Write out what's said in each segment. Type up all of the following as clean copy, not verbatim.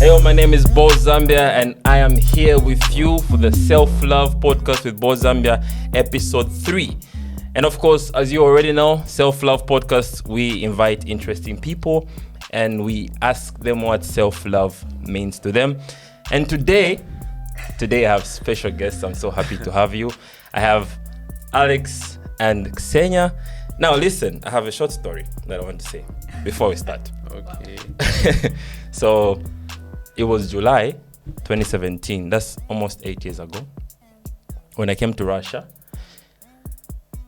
Hey, my name is Boss Zambia, and I am here with you for the Self-Love Podcast with Boss Zambia, episode 3. And of course, as you already know, Self-Love Podcast, we invite interesting people and we ask them what self-love means to them. And today I have special guests. I'm so happy to have you. I have Alex and Ksenia. Now listen, I have a short story that I want to say before we start. Okay. So it was July 2017. That's almost 8 years ago. When I came to Russia,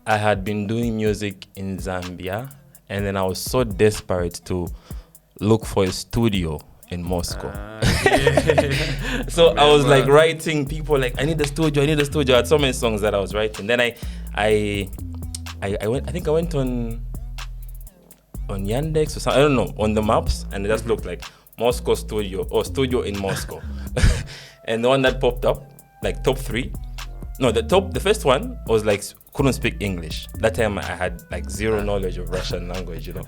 I had been doing music in Zambia, and then I was so desperate to look for a studio in Moscow. So I was like writing people like, I need a studio. I had so many songs that I was writing. Then I went. I think I went on Yandex or something. I don't know, on the maps, and it just looked like Moscow studio or studio in Moscow. And the one that popped up, like top 3. No, the first one was like couldn't speak English. That time I had like zero knowledge of Russian language, you know.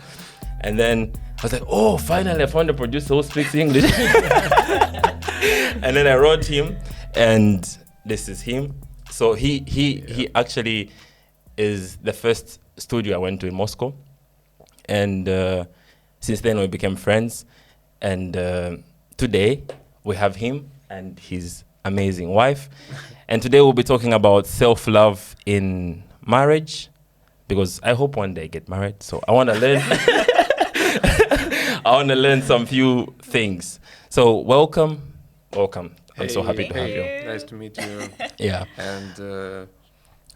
And then I was like, oh, finally I found a producer who speaks English. And then I wrote him, and this is him. So he actually is the first studio I went to in Moscow. And since then we became friends. And today we have him and his amazing wife. And today we'll be talking about self-love in marriage, because I hope one day I get married. So I want to learn. I want to learn some few things. So welcome. I'm so happy to have you. Nice to meet you. Yeah. And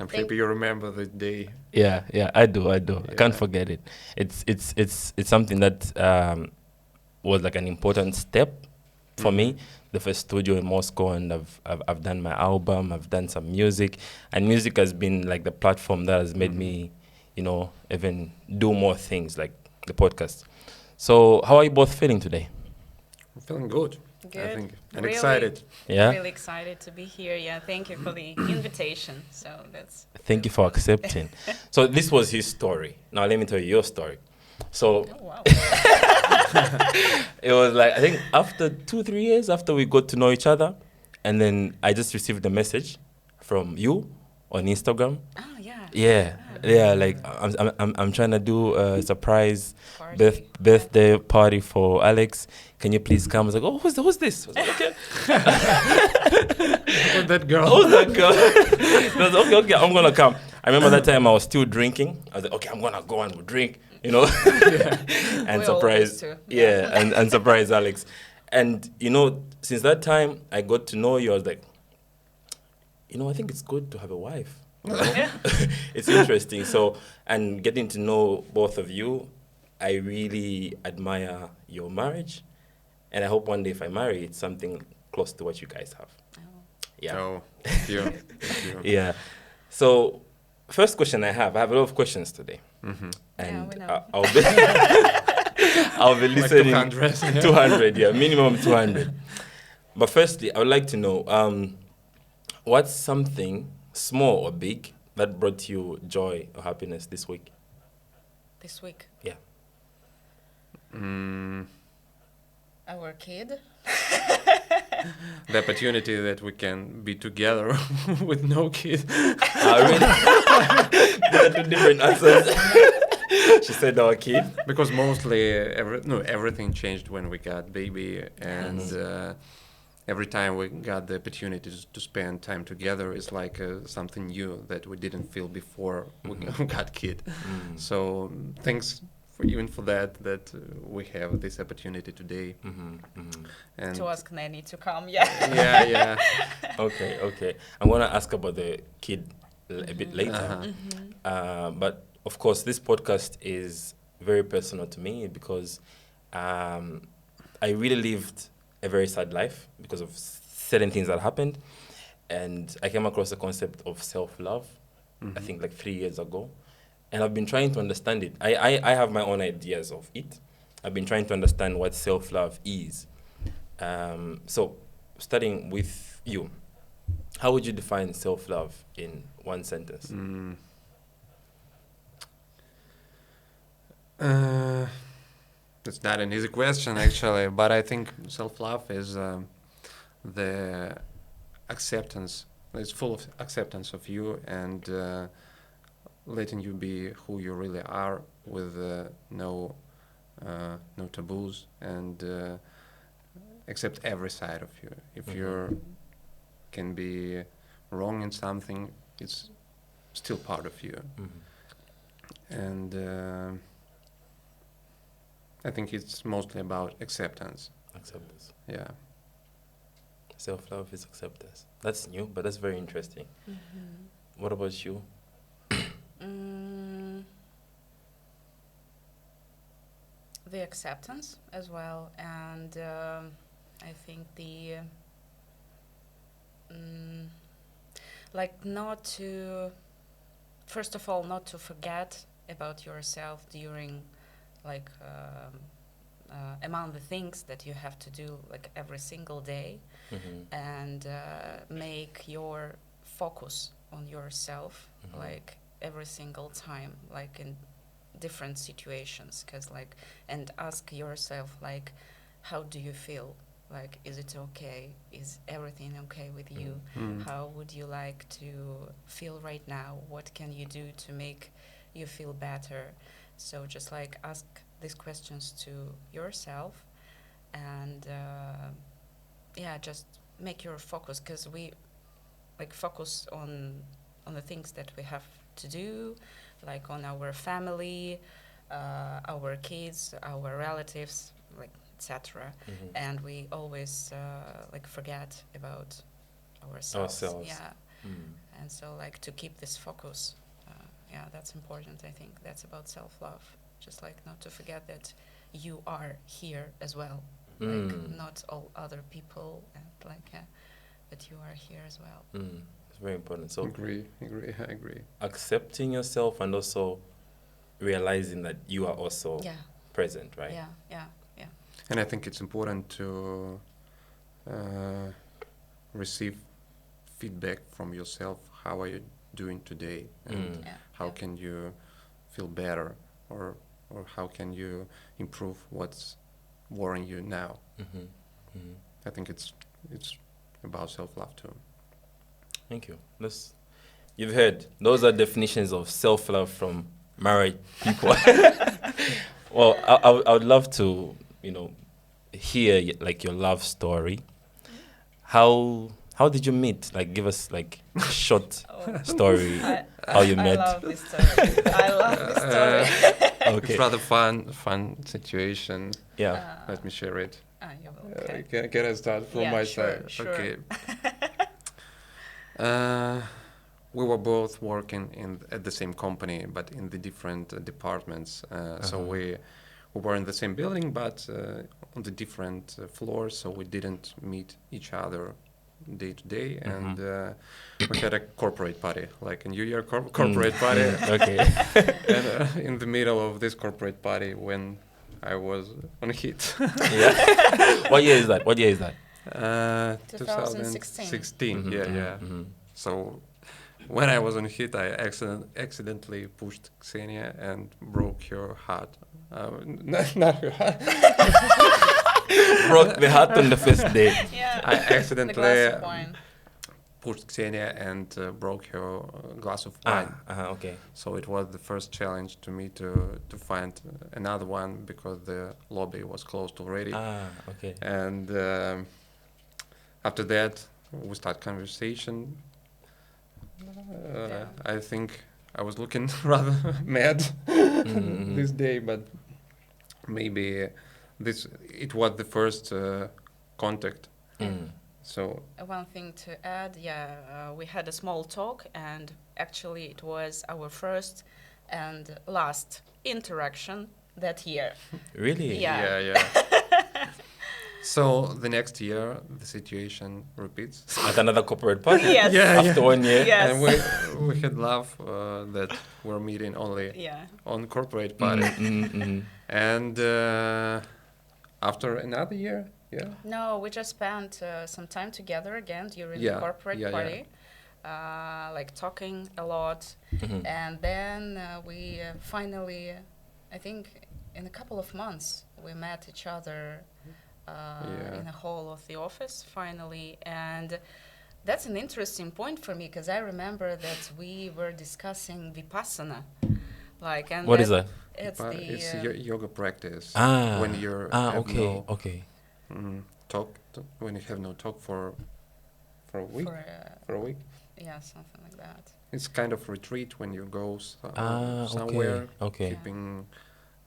I'm happy you remember the day. Yeah, I do. Yeah. I can't forget it. It's something that was like an important step for me. The first studio in Moscow, and I've done my album. I've done some music, and music has been like the platform that has made me, you know, even do more things like the podcast. So, how are you both feeling today? I'm feeling good. Good. I think. And Really? excited. Yeah. Really excited to be here. Yeah, thank you for the invitation. So that's. Thank you for accepting. So this was his story. Now let me tell you your story. So Oh, wow. it was like, I think after 2-3 years after we got to know each other, and then I just received a message from you on Instagram. Oh yeah. Yeah, like I'm trying to do a surprise Party. birthday party for Alex. Can you please come? I was like, oh, who's this? I was like, okay. Who's that girl? Who's that girl? I was like, okay, I'm gonna come. I remember that time I was still drinking. I was like, okay, I'm gonna go and we'll drink, you know, and We surprise, always do. yeah, and surprise Alex. And you know, since that time I got to know you, I was like, you know, I think it's good to have a wife. You know? It's interesting. So, and getting to know both of you, I really admire your marriage, and I hope one day if I marry, it's something close to what you guys have. Oh. Yeah. Oh, thank you. Thank you. Yeah. So, first question I have a lot of questions today. Mm-hmm. And we know. I'll be listening. Like 200. Yeah. 200, yeah, minimum 200. But firstly, I would like to know, what's something small or big that brought you joy or happiness this week? This week, Yeah. our kid. The opportunity that we can be together with no kid. Really? There are 2 different answers. She said our kid. Because mostly everything changed when we got baby, and every time we got the opportunity to spend time together, it's like something new that we didn't feel before we got kid. So thanks for that we have this opportunity today. And To ask Nanny to come. Yeah. yeah. Okay. I'm gonna ask about the kid a bit later. But of course, this podcast is very personal to me because I really lived a very sad life because of certain things that happened, and I came across the concept of self-love. I think like 3 years ago, and I've been trying to understand it. I have my own ideas of it. I've been trying to understand what self-love is. So starting with you, how would you define self-love in one sentence? It's not an easy question actually, but I think self-love is the acceptance. It's full of acceptance of you and letting you be who you really are with no taboos and accept every side of you. If you can be wrong in something, it's still part of you. And I think it's mostly about acceptance. Acceptance. Yeah. Self-love is acceptance. That's new, but that's very interesting. What about you? The acceptance as well, and I think the like not to, first of all, not to forget about yourself during like among the things that you have to do like every single day, and make your focus on yourself like every single time, like in different situations, because like, and ask yourself like, how do you feel, like, is it okay, is everything okay with you, how would you like to feel right now, what can you do to make you feel better. So just like ask these questions to yourself, and yeah, just make your focus, because we like focus on the things that we have to do, like on our family, our kids, our relatives, like etc. And we always like forget about ourselves. Yeah. And so like to keep this focus, yeah, that's important. I think that's about self-love, just like not to forget that you are here as well, like not all other people, and like yeah, but you are here as well. It's very important. So I agree. accepting yourself and also realizing that you are also present, right? Yeah. And I think it's important to receive feedback from yourself. How are you doing today, and how can you feel better, or how can you improve what's worrying you now? I think it's about self-love too. Thank you. You've heard, those are definitions of self-love from married people. Well, I would love to, hear like your love story. How did you meet? Like, give us like a short story how you met. I love this story. I love this story. Okay. It's rather fun situation. Yeah. Let me share it. You're welcome. Can I start from my side? Sure. Okay. We were both working at the same company, but in the different departments. So we were in the same building, but on the different floors. So we didn't meet each other day to day, and we had a corporate party, like a New Year corporate party. Okay. And in the middle of this corporate party, when I was on hit. Yeah. What year is that? 2016. Yeah. So when I was on hit, I accidentally pushed Ksenia and broke her heart. Not her heart. Broke the heart on the first day. Yeah. I accidentally The glass of wine. pushed Ksenia and broke her glass of wine. Okay. So it was the first challenge to me to find another one, because the lobby was closed already. Okay. And after that, we start conversation. I think I was looking rather mad this day, but maybe it was the first contact. So one thing to add, we had a small talk, and actually it was our first and last interaction that year. Really? Yeah. So the next year, the situation repeats. At another corporate party? Yes. After 1 year? Yes. And we had love that we're meeting only on corporate party. And after another year, No, we just spent some time together again during the corporate party, like talking a lot. And then we finally, I think in a couple of months, we met each other in the hall of the office finally, and that's an interesting point for me because I remember that we were discussing vipassana, like, and What is that? It's But the it's yoga practice Ah. when you have Okay. no Okay. when you have no talk for a week. For a week. yeah, something like that. It's kind of retreat when you go Okay. somewhere, Okay. keeping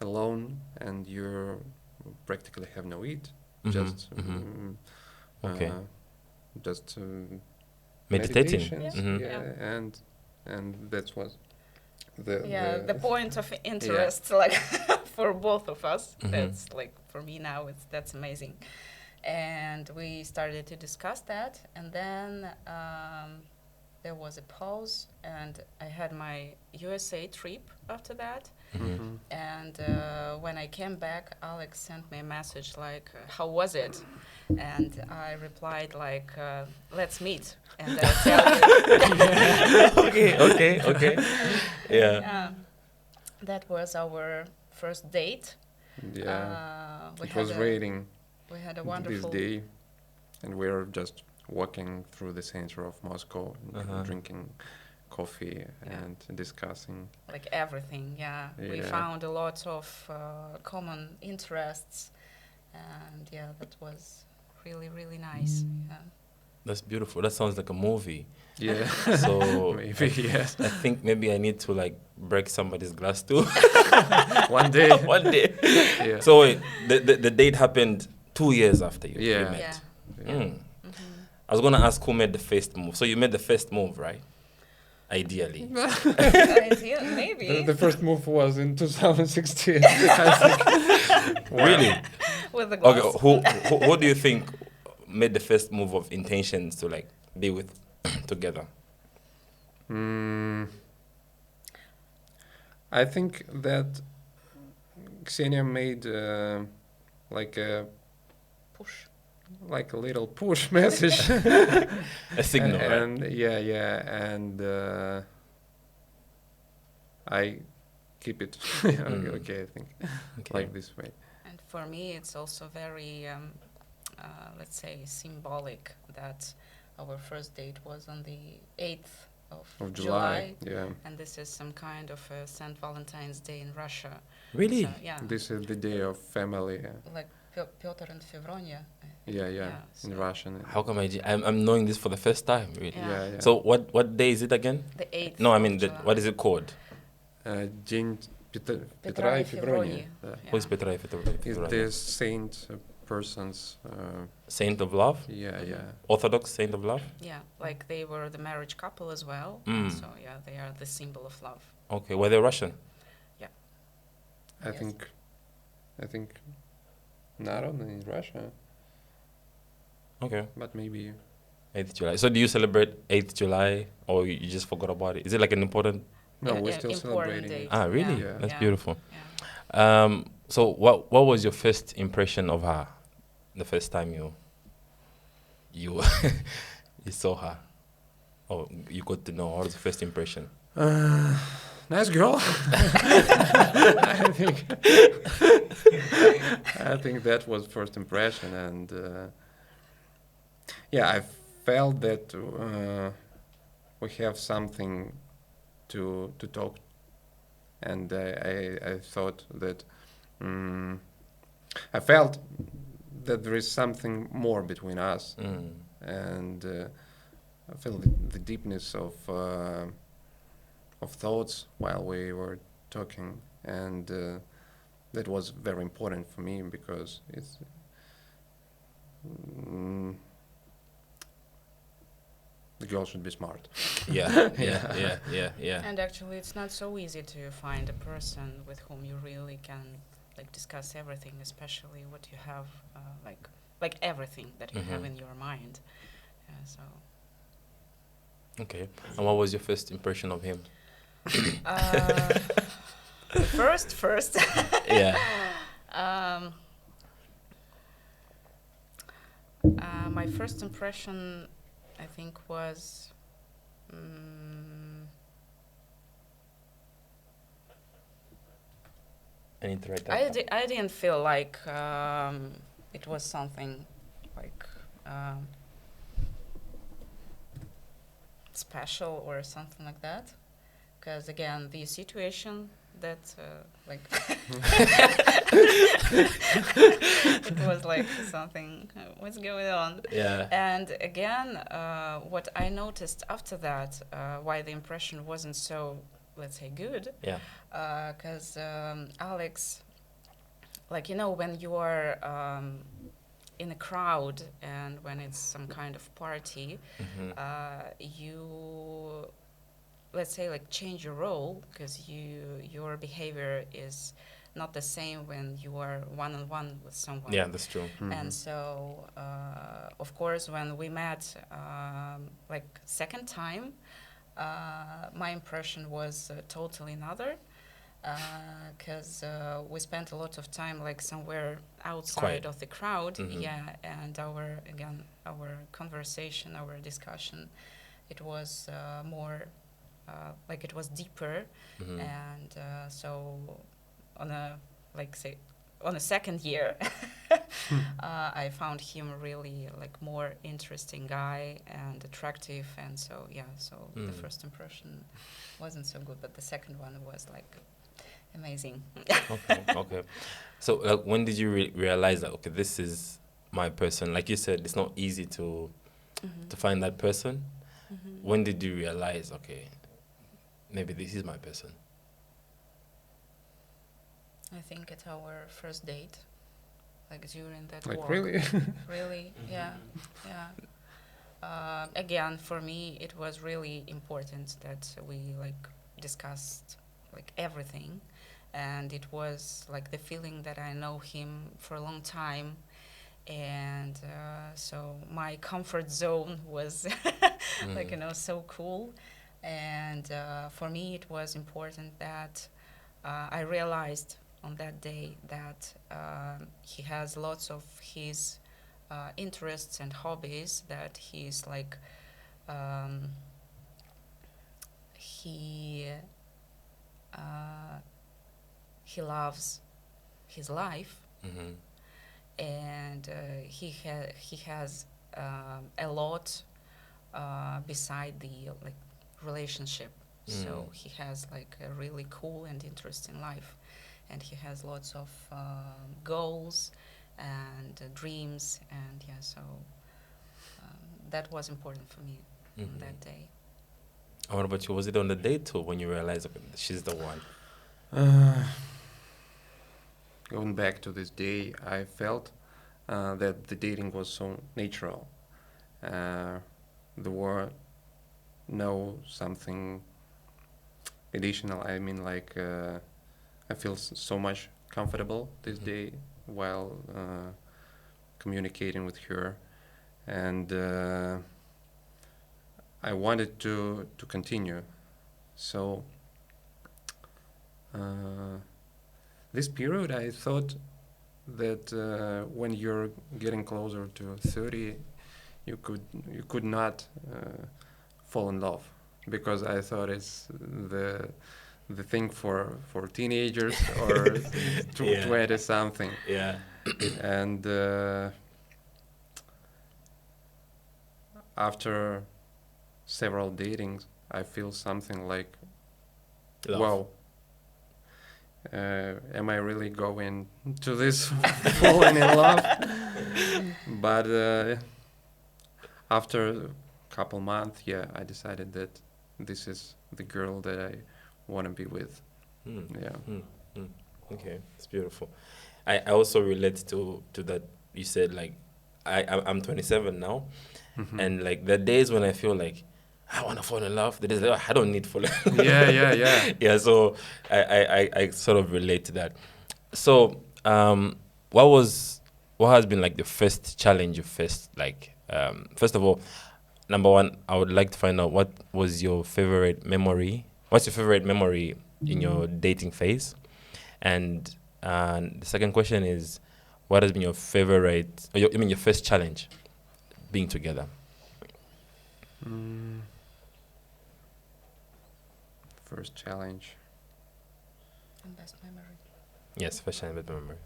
alone, and you practically have no eat. Mhm, Just mhm. Okay. just Meditating. meditations, Mhm. Yeah. and that's what the The point of interest, like for both of us. Mhm. That's like for me now. That's amazing. And we started to discuss that, and then there was a pause, and I had my USA trip after that. Mhm. And when I came back, Alex sent me a message like, "How was it?" And I replied like, "Let's meet, and I'll tell you." Okay. Yeah. Yeah. That was our first date. We it had was a- raining We had a this wonderful day, and we were just walking through the center of Moscow, and drinking coffee and discussing. like everything. Yeah, we Yeah. found a lot of common interests, and that was really really nice. Yeah. That's beautiful. That sounds like a movie. Yeah. So Maybe, yes. I think maybe I need to like break somebody's glass too One day. one day. Yeah. So wait, the date happened 2 years after you Yeah. met. Yeah. Mm. I was gonna ask who made the first move. So you made the first move, right? Ideally. Maybe The first move was in 2016. I think. Really? with the glass. Okay. Who do you think made the first move of intentions to like be with together? I think that Ksenia made like a Push. like a little push message. A signal, right? And and I keep it. Okay, I think Okay. like this way. And for me, it's also very, let's say, symbolic that our first date was on the 8th of July. Yeah. And this is some kind of a St. Valentine's Day in Russia. Really? So, yeah, This is the day of family. like Piotr and Fevronia. Yeah. so In Russian. How come I'm knowing this for the first time? Really? Yeah. So what day is it again? The 8th. No, I of mean July. what is it called? День Петра Петра и и Февронии. Февронии. Who is Petra It's Fedorova? the saint persons. Saint of love? Yeah. Orthodox saint of love? Yeah, like they were the marriage couple as well. Mm. So yeah, they are the symbol of love. Okay, were they Russian? I Yes. think not only in Russia, Okay. but maybe 8th July. So do you celebrate 8th July or you just forgot about it? Is it like an important? no, we're An still important celebrating date. it. Ah, really? Yeah. That's Yeah. beautiful. Yeah. So what was your first impression of her? The first time you you saw her, or you got to know her? What was the first impression? Nice girl. I think that was first impression, and I felt that we have something to talk, and I thought that I felt that there is something more between us, and I feel the deepness of thoughts while we were talking, and that was very important for me because it's the girl should be smart. Yeah. And actually, it's not so easy to find a person with whom you really can like discuss everything, especially what you have, like everything that you have in your mind. So. Okay. And what was your first impression of him? First. Yeah. My first impression, I think, was I need to write that. I didn't feel like it was something like special or something like that. Because again, the situation that like it was like something. What's going on? Yeah. And again, what I noticed after that, why the impression wasn't so, let's say, good. Yeah. Because Alex, like, you know, when you are in a crowd and when it's some kind of party, you, let's say, like, change your role because your behavior is not the same when you are one-on-one with someone. Yeah, that's true. And so, of course, when we met, like, second time, my impression was totally another. Because we spent a lot of time like somewhere outside Quiet. of the crowd, and our conversation, our discussion, it was more like it was deeper, and so on a on a second year, I found him really like more interesting guy and attractive, and so the first impression wasn't so good, but the second one was like amazing. Okay. So, when did you realize that, okay, this is my person? Like you said, it's not easy to find that person. When did you realize, okay, maybe this is my person? I think at our first date, like during that Like walk. really? Really, yeah. Again, for me, it was really important that we like discussed like everything. And it was like the feeling that I know him for a long time, and so my comfort zone was like, you know, so cool. And for me it was important that I realized on that day that he has lots of his interests and hobbies, that he's like he loves his life, and he has a lot beside the like relationship. So he has like a really cool and interesting life, and he has lots of goals and dreams, and so that was important for me on that day. And what about you? Was it on the date or when you realized, okay, she's the one? Going back to this day, I felt that the dating was so natural. There were no something additional. I mean, like, I feel so much comfortable this day while communicating with her, and I wanted to continue. So this period, I thought that when you're getting closer to 30, you could not fall in love, because I thought it's the thing for teenagers or 20 something. Yeah. And after several datings, I feel something like, Love. wow, am I really going to this falling in love? But after a couple months, I decided that this is the girl that I want to be with. Okay, it's beautiful. I also relate to that. You said like I'm 27 now, and like the days when I feel like I want to fall in love, the days like, I don't need fall in love. Yeah. So I sort of relate to that. So what has been like the first challenge you faced? Like first of all, number one, I would like to find out what was your favorite memory. What's your favorite memory in your dating phase? And the second question is, what has been your favorite, your first challenge being together? First challenge. And best memory. Yes, first time with memory.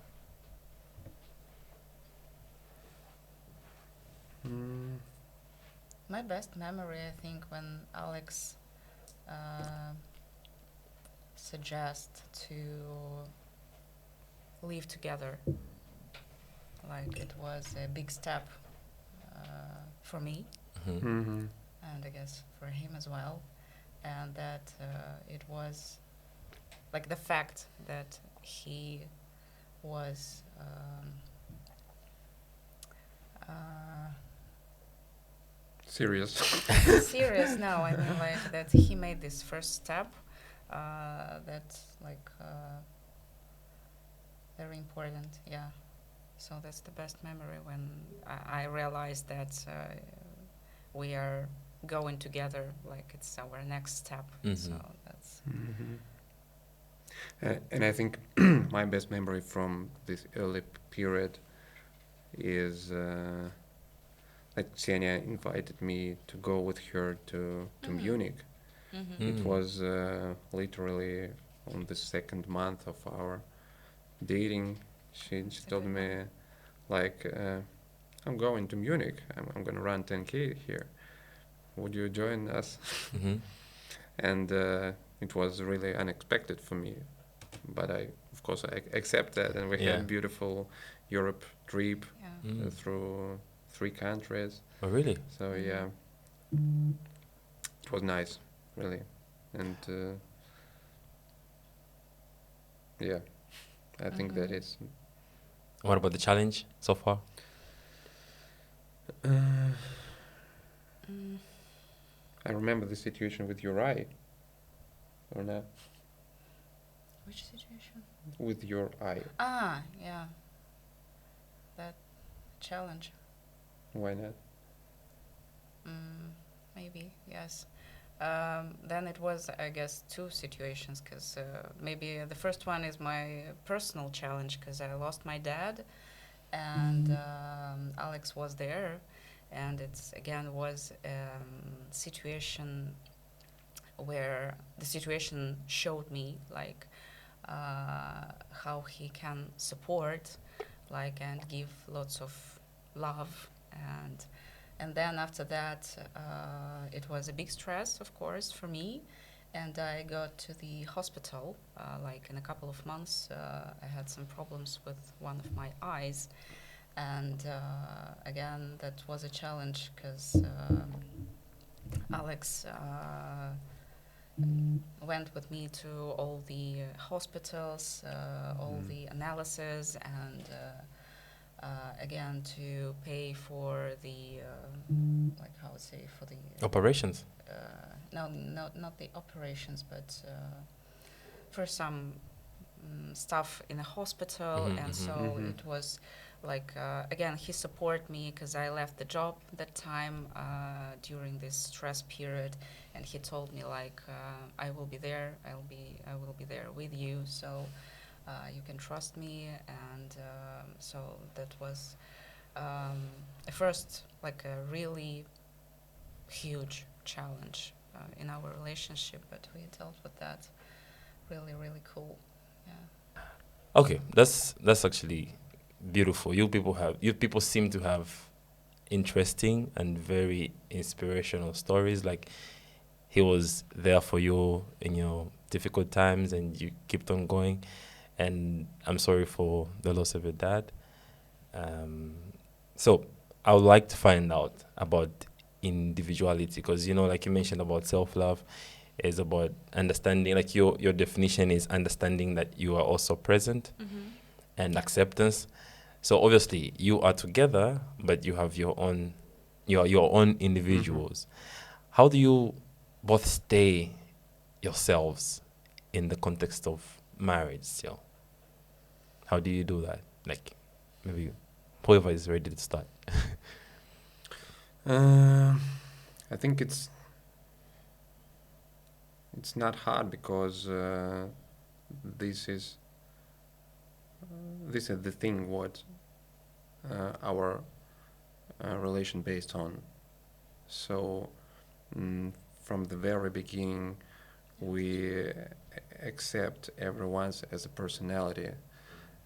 Mm, My best memory, I think, when Alex uh, suggests to live together. Like it was a big step for me, Mm-hmm. mhm. and I guess for him as well. And that it was like the fact that he was uh, Serious. serious. No, I mean like that he made this first step. That's like very important. Yeah. So that's the best memory when I realized that we are going together. Like it's our next step. So Mm-hmm. that's. Mhm. And I think my best memory from this early period is that Ksenia invited me to go with her to Munich. Mm-hmm. It Mm. was literally on the second month of our dating. She It's a told good one. me, like, I'm going to Munich. I'm going to run 10K here. Would you join us? Mm-hmm. And it was really unexpected for me. But of course, I accept that. And we Yeah. had beautiful Europe trip Yeah. Mm. through 3 countries. Oh, really? So Mm-hmm. yeah, it was nice, really. And yeah, I think that Mm-hmm. is. What about the challenge so far? Uh, Mm. I remember the situation with your eye, or not? Which situation? With your eye. Ah, yeah. That challenge. Why not? Maybe, yes. Then it was, I guess, two situations because maybe the first one is my personal challenge because I lost my dad and Alex was there, and it's again was situation where the situation showed me like how he can support, like and give lots of love and then after that it was a big stress of course for me and I got to the hospital like in a couple of months I had some problems with one of my eyes and again that was a challenge because Alex went with me to all the hospitals, all Mm. the analysis, and again to pay for the like how would say for the Operations. no not the operations but for some stuff in a hospital Mm-hmm. and Mm-hmm. so Mm-hmm. it was like again he supported me because I left the job that time during this stress period and he told me like I will be there I will be there with you so you can trust me and so that was a first like a really huge challenge in our relationship but we dealt with that really cool yeah. Okay, that's actually beautiful. You people seem to have interesting and very inspirational stories. Like he was there for you in your difficult times, and you kept on going. And I'm sorry for the loss of your dad. Um, so I would like to find out about individuality because like you mentioned about self-love is about understanding. Like your definition is understanding that you are also present Mm-hmm. and Yeah. acceptance. So obviously you are together, but you have your own Mm-hmm. individuals. How do you both stay yourselves in the context of marriage still? How do you do that? Like maybe whoever is ready to start. Uh, I think it's not hard because this is this is the thing what our relation based on. So from the very beginning, we accept everyone's as a personality.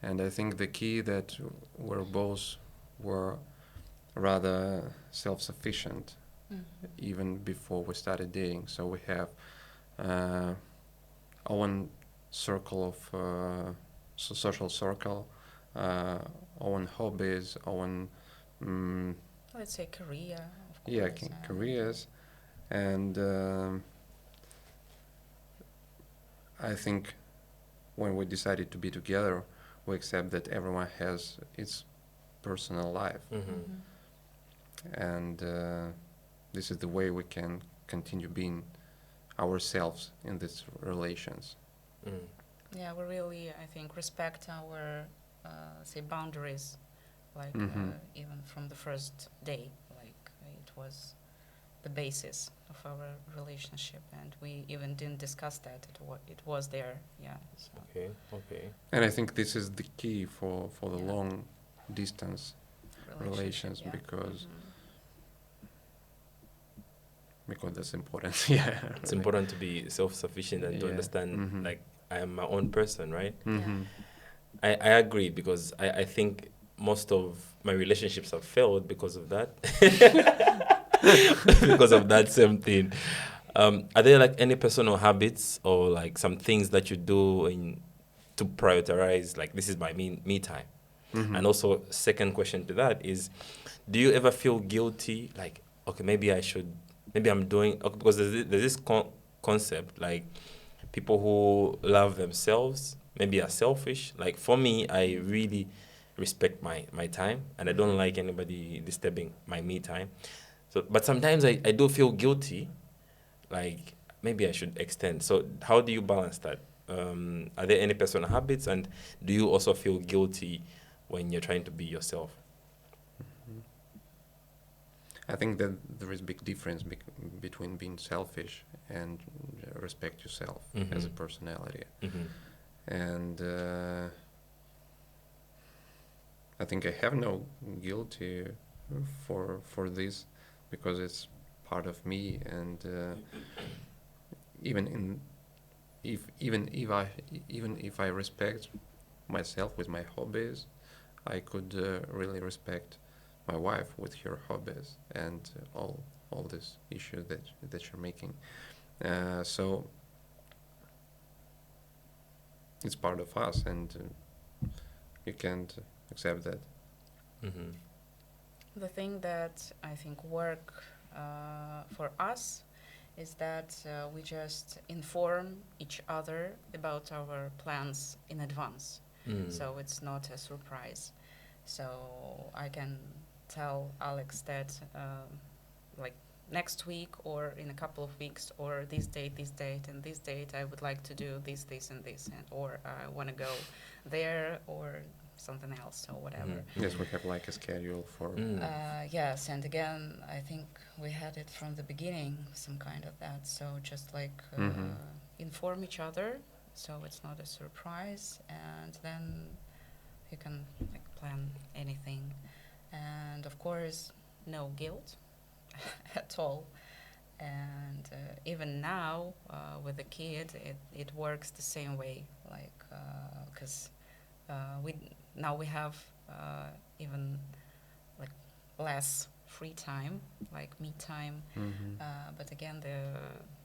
And I think the key that we're both were rather self-sufficient even before we started dating. So we have our own circle of social circle, own hobbies, own let's say career, of yeah, course. careers, and I think when we decided to be together, we accept that everyone has its personal life, and this is the way we can continue being ourselves in these relations. Yeah, we really, I think, respect our, say, boundaries, like even from the first day, like it was the basis of our relationship, and we even didn't discuss that. It was there, yeah. So. Okay. And I think this is the key for the long distance relations, yeah. because that's important. Yeah, It's important to be self-sufficient and to understand, like, I am my own person, right? I agree, because I think most of my relationships have failed because of that. Because of that same thing. Are there like any personal habits or like some things that you do to prioritize, like, this is my me time? And also, second question to that is, do you ever feel guilty, like, okay, maybe I'm doing, because there's this concept, like, people who love themselves maybe are selfish. Like, for me, I really respect my time, and I don't like anybody disturbing my me time. So, but sometimes I do feel guilty, like, maybe I should extend. So how do you balance that? Are there any personal habits, and do you also feel guilty when you're trying to be yourself? I think that there is a big difference between being selfish and respect yourself as a personality. And I think I have no guilty for this, because it's part of me, and even if I respect myself with my hobbies, I could really respect my wife with her hobbies and all this issue that you're making. So it's part of us, and you can't accept that. The thing that I think work for us is that we just inform each other about our plans in advance. So it's not a surprise. So I can tell Alex that like next week or in a couple of weeks or this date, and this date I would like to do this, and this, and or I want to go there or something else or whatever. Yes, we have like a schedule for... Yes, and again, I think we had it from the beginning, some kind of that. So just like inform each other, so it's not a surprise, and then you can like plan anything. And of course, no guilt at all. And even now, with the kid, it works the same way, like, because we have even like less free time, like me time. But again,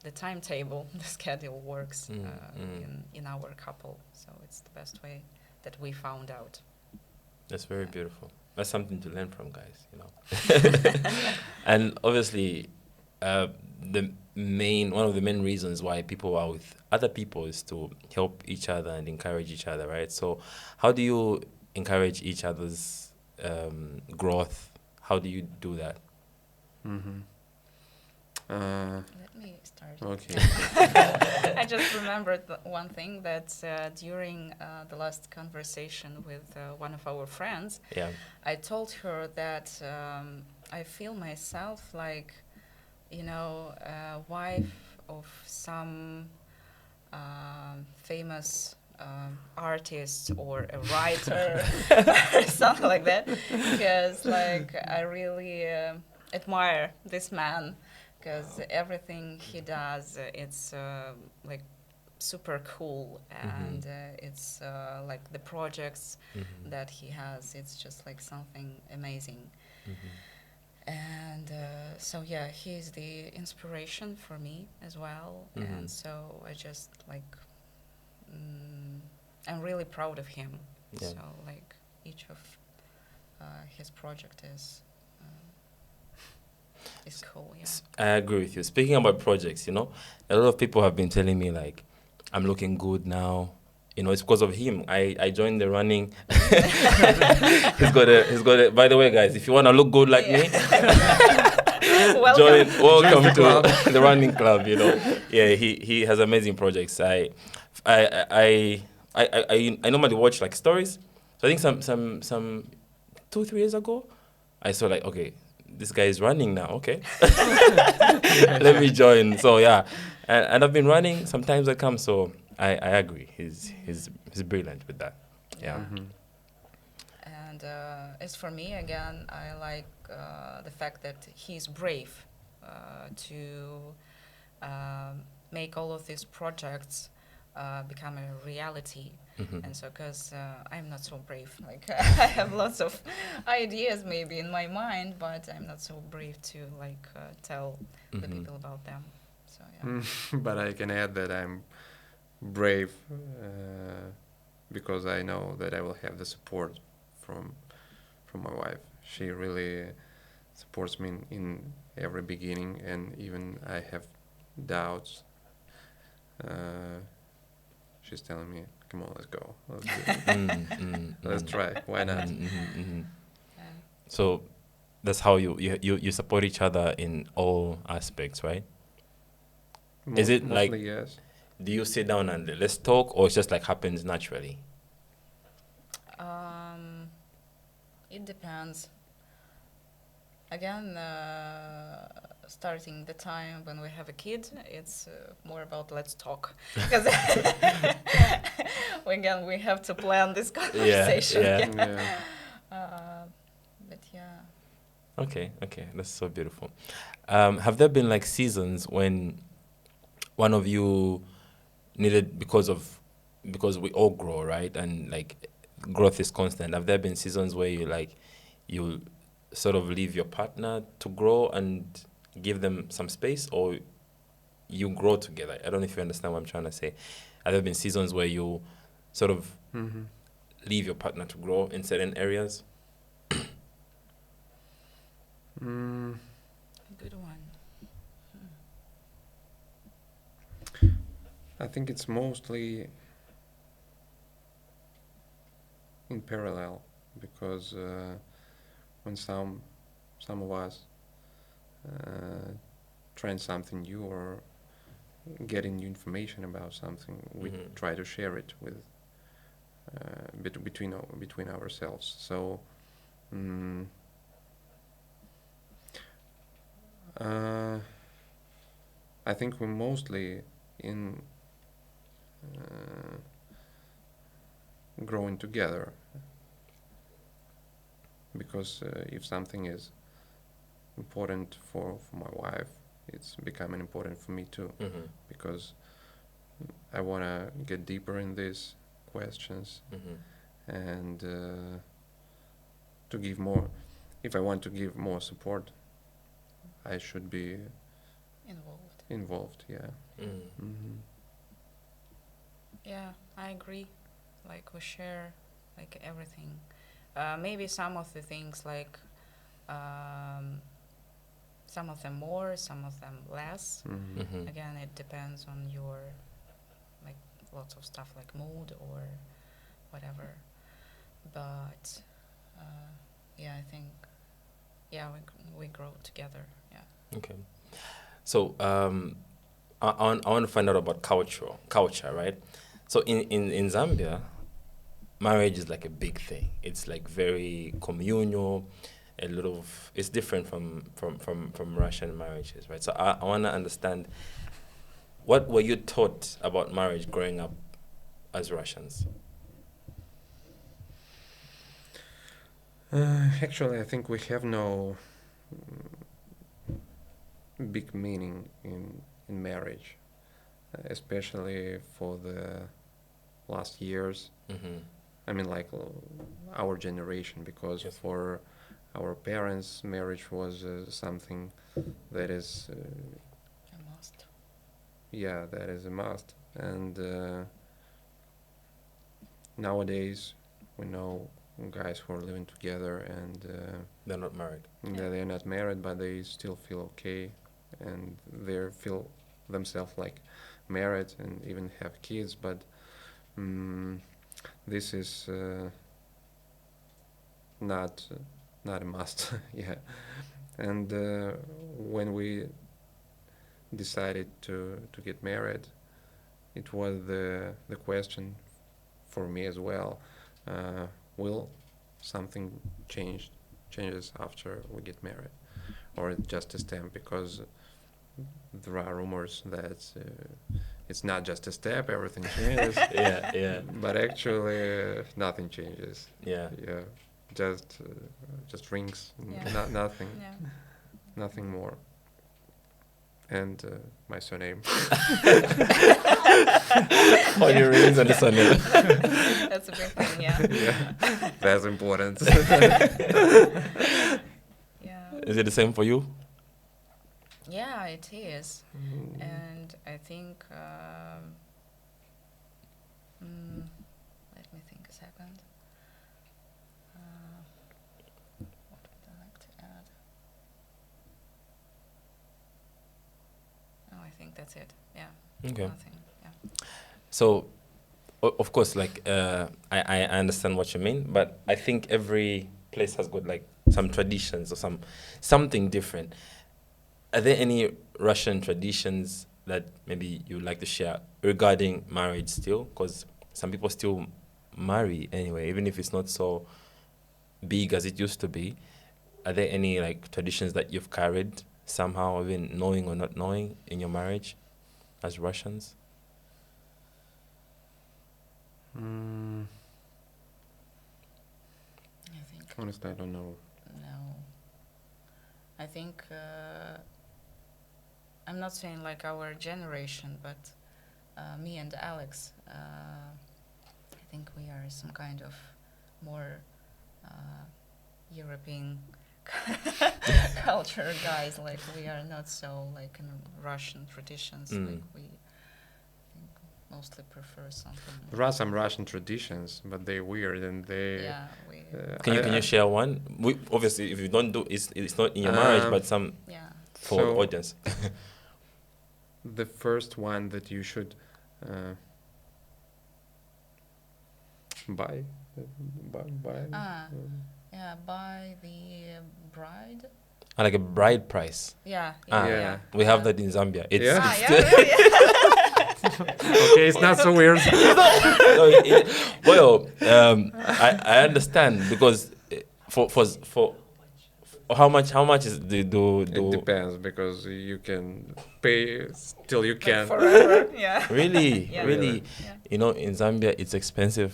the timetable, the schedule works in our couple. So it's the best way that we found out. That's very beautiful. That's something to learn from, guys, you know. And obviously, one of the main reasons why people are with other people is to help each other and encourage each other, right? So how do you encourage each other's growth? How do you do that? Let me start. Okay. I just remembered one thing that during the last conversation with one of our friends, I told her that I feel myself like, you know, a wife of some famous artist or a writer or something like that, because like I really admire this man, because everything he does, it's like super cool, and it's like the projects that he has, it's just like something amazing. And so yeah, he's the inspiration for me as well. And so I just like I'm really proud of him. Yeah. So like each of his project is cool. Yeah. I agree with you. Speaking about projects, you know, a lot of people have been telling me like, I'm looking good now. You know, it's because of him. I joined the running. He's got a. By the way, guys, if you want to look good like me, Welcome. welcome to the running club. You know, yeah, he has amazing projects. I normally watch like stories. So I think some 2-3 years ago, I saw like, okay, this guy is running now. Okay, let me join. So yeah, and I've been running. Sometimes I come. So I agree. He's brilliant with that. Yeah. And as for me, again, I like the fact that he's brave to make all of these projects become a reality. And so, because I'm not so brave, like I have lots of ideas maybe in my mind, but I'm not so brave to like tell the people about them. So yeah. But I can add that I'm brave because I know that I will have the support from my wife. She really supports me in every beginning, and even I have doubts. She's telling me, "Come on, let's go. Let's do it. Let's try. Why not?" So that's how you support each other in all aspects, right? Is it like, mostly yes? do you sit down and let's talk, or it's just like happens naturally? It depends. Again, starting the time when we have a kid, it's more about let's talk, because again we have to plan this conversation. Yeah. But yeah. Okay, that's so beautiful. Have there been like seasons when one of you needed, because we all grow, right? And like growth is constant. Have there been seasons where you sort of leave your partner to grow and give them some space, or you grow together? I don't know if you understand what I'm trying to say. Have there been seasons where you sort of leave your partner to grow in certain areas? Good one. I think it's mostly in parallel, because when some of us trying something new or getting new information about something, we try to share it with between ourselves. So I think we're mostly in growing together, because if something is important for my wife, it's becoming important for me too, because I want to get deeper in these questions and to give more. If I want to give more support, I should be involved. Yeah. Yeah, I agree. Like we share like everything. Maybe some of the things like some of them more, some of them less. Again, it depends on your like lots of stuff like mood or whatever. But yeah, I think we grow together. Yeah. Okay. So I want to find out about culture, right? So in Zambia, marriage is like a big thing. It's like very communal. It's different from Russian marriages, right? So I want to understand, what were you taught about marriage growing up as Russians? Actually, I think we have no big meaning in marriage. especially for the last years. Mm-hmm. I mean, like our generation, because Yes. for our parents, marriage was something that is, A must. yeah, that is a must. And nowadays, we know guys who are living together and They're not married. yeah, they're not married, but they still feel okay, and they feel themselves like married and even have kids. But this is not not a must. Yeah, and when we decided to get married, it was the question for me as well. Will something changes after we get married, or just a step? Because there are rumors that it's not just a step, everything changes. Yeah, yeah, But actually, nothing changes. yeah. Yeah, just rings, Yeah. nothing, Yeah. nothing more. And my surname. All your rings on the surname. That's a big thing, yeah. Yeah, that's important. Yeah. Is it the same for you? Yeah, it is. And I think, let me think a second. What would I like to add? Oh, I think that's it. Yeah. Okay. Nothing. Yeah. So, of course, like I understand what you mean, but I think every place has got like some traditions or something different. Are there any Russian traditions that maybe you would like to share regarding marriage still? Because some people still marry anyway, even if it's not so big as it used to be. Are there any like traditions that you've carried somehow, even knowing or not knowing, in your marriage as Russians? I think Honestly, I don't know. no. I think I'm not saying like our generation, but me and Alex, I think we are some kind of more European culture guys. Like we are not so like in Russian traditions. Like we think mostly prefer something. There are some Russian traditions, but they're weird and they. Yeah, we. Can you share one? We, obviously, if you don't do it's not in your marriage, but some Yeah. for the audience. The first one that you should buy. Yeah, by the bride. Like a bride price. Yeah. Yeah. We have that in Zambia. It's, Yeah? Ah, it's yeah. Okay, it's not so weird. well, I understand because for how much is the do It depends because you can pay till you can. Forever. Yeah. really Yeah. really Yeah. you know, in Zambia it's expensive.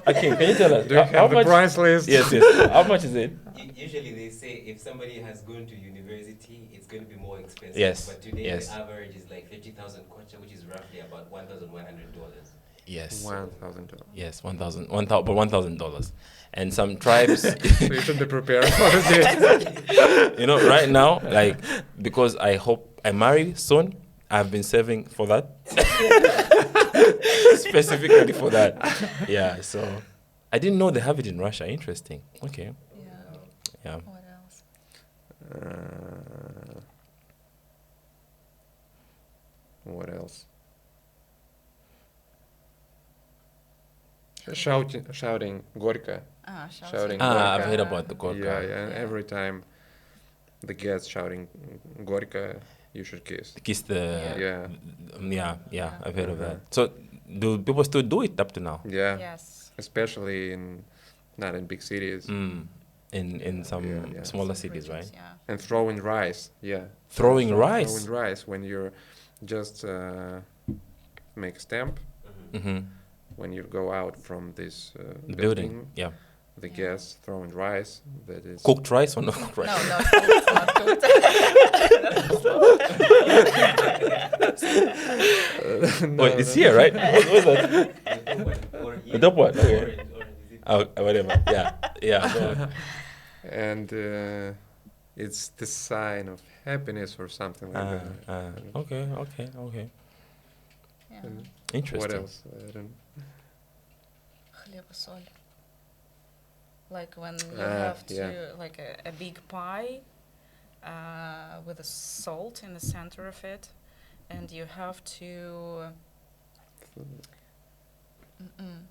Okay, can you tell us Do you how have the much? price list? Yes. How much is it? Usually they say if somebody has gone to university, it's going to be more expensive. Yes, But today yes. the average is like 50,000 kwacha, which is roughly about $1,100. Yes. $1,000. Yes, $1,000, and some tribes. So you should be prepared for it. You know, right now, like, because I hope I marry soon, I've been saving for that. Specifically for that. Yeah, so I didn't know they have it in Russia. Interesting. Okay. Yeah. Yeah. What else? What else? Shouting Gorka. Shouting I've Gorka. heard about the Gorka. Yeah, and every time the guest shouting Gorka, you should kiss. Kiss the. Yeah. I've heard of that. So, do people still do it up to now? Yeah. Yes. Especially not in big cities. In some Yeah. smaller Some cities, regions, right? Yeah. And throwing rice. Yeah. Throwing rice? Throwing rice when you're just make a stamp. Mm-hmm. When you go out from this The building. Yeah. the guests throwing rice. That is Cooked rice or not cooked rice? No, it's not cooked. Wait, it's here, right? What was that? The top one. Okay. Orange, is it? Oh, whatever. Yeah. Go on. And it's the sign of happiness or something like that. Okay. Yeah. And Interesting. what else? I don't. Хлеб и соль. Like when you Ah, have to, yeah. like a big pie with a salt in the center of it, and you have to...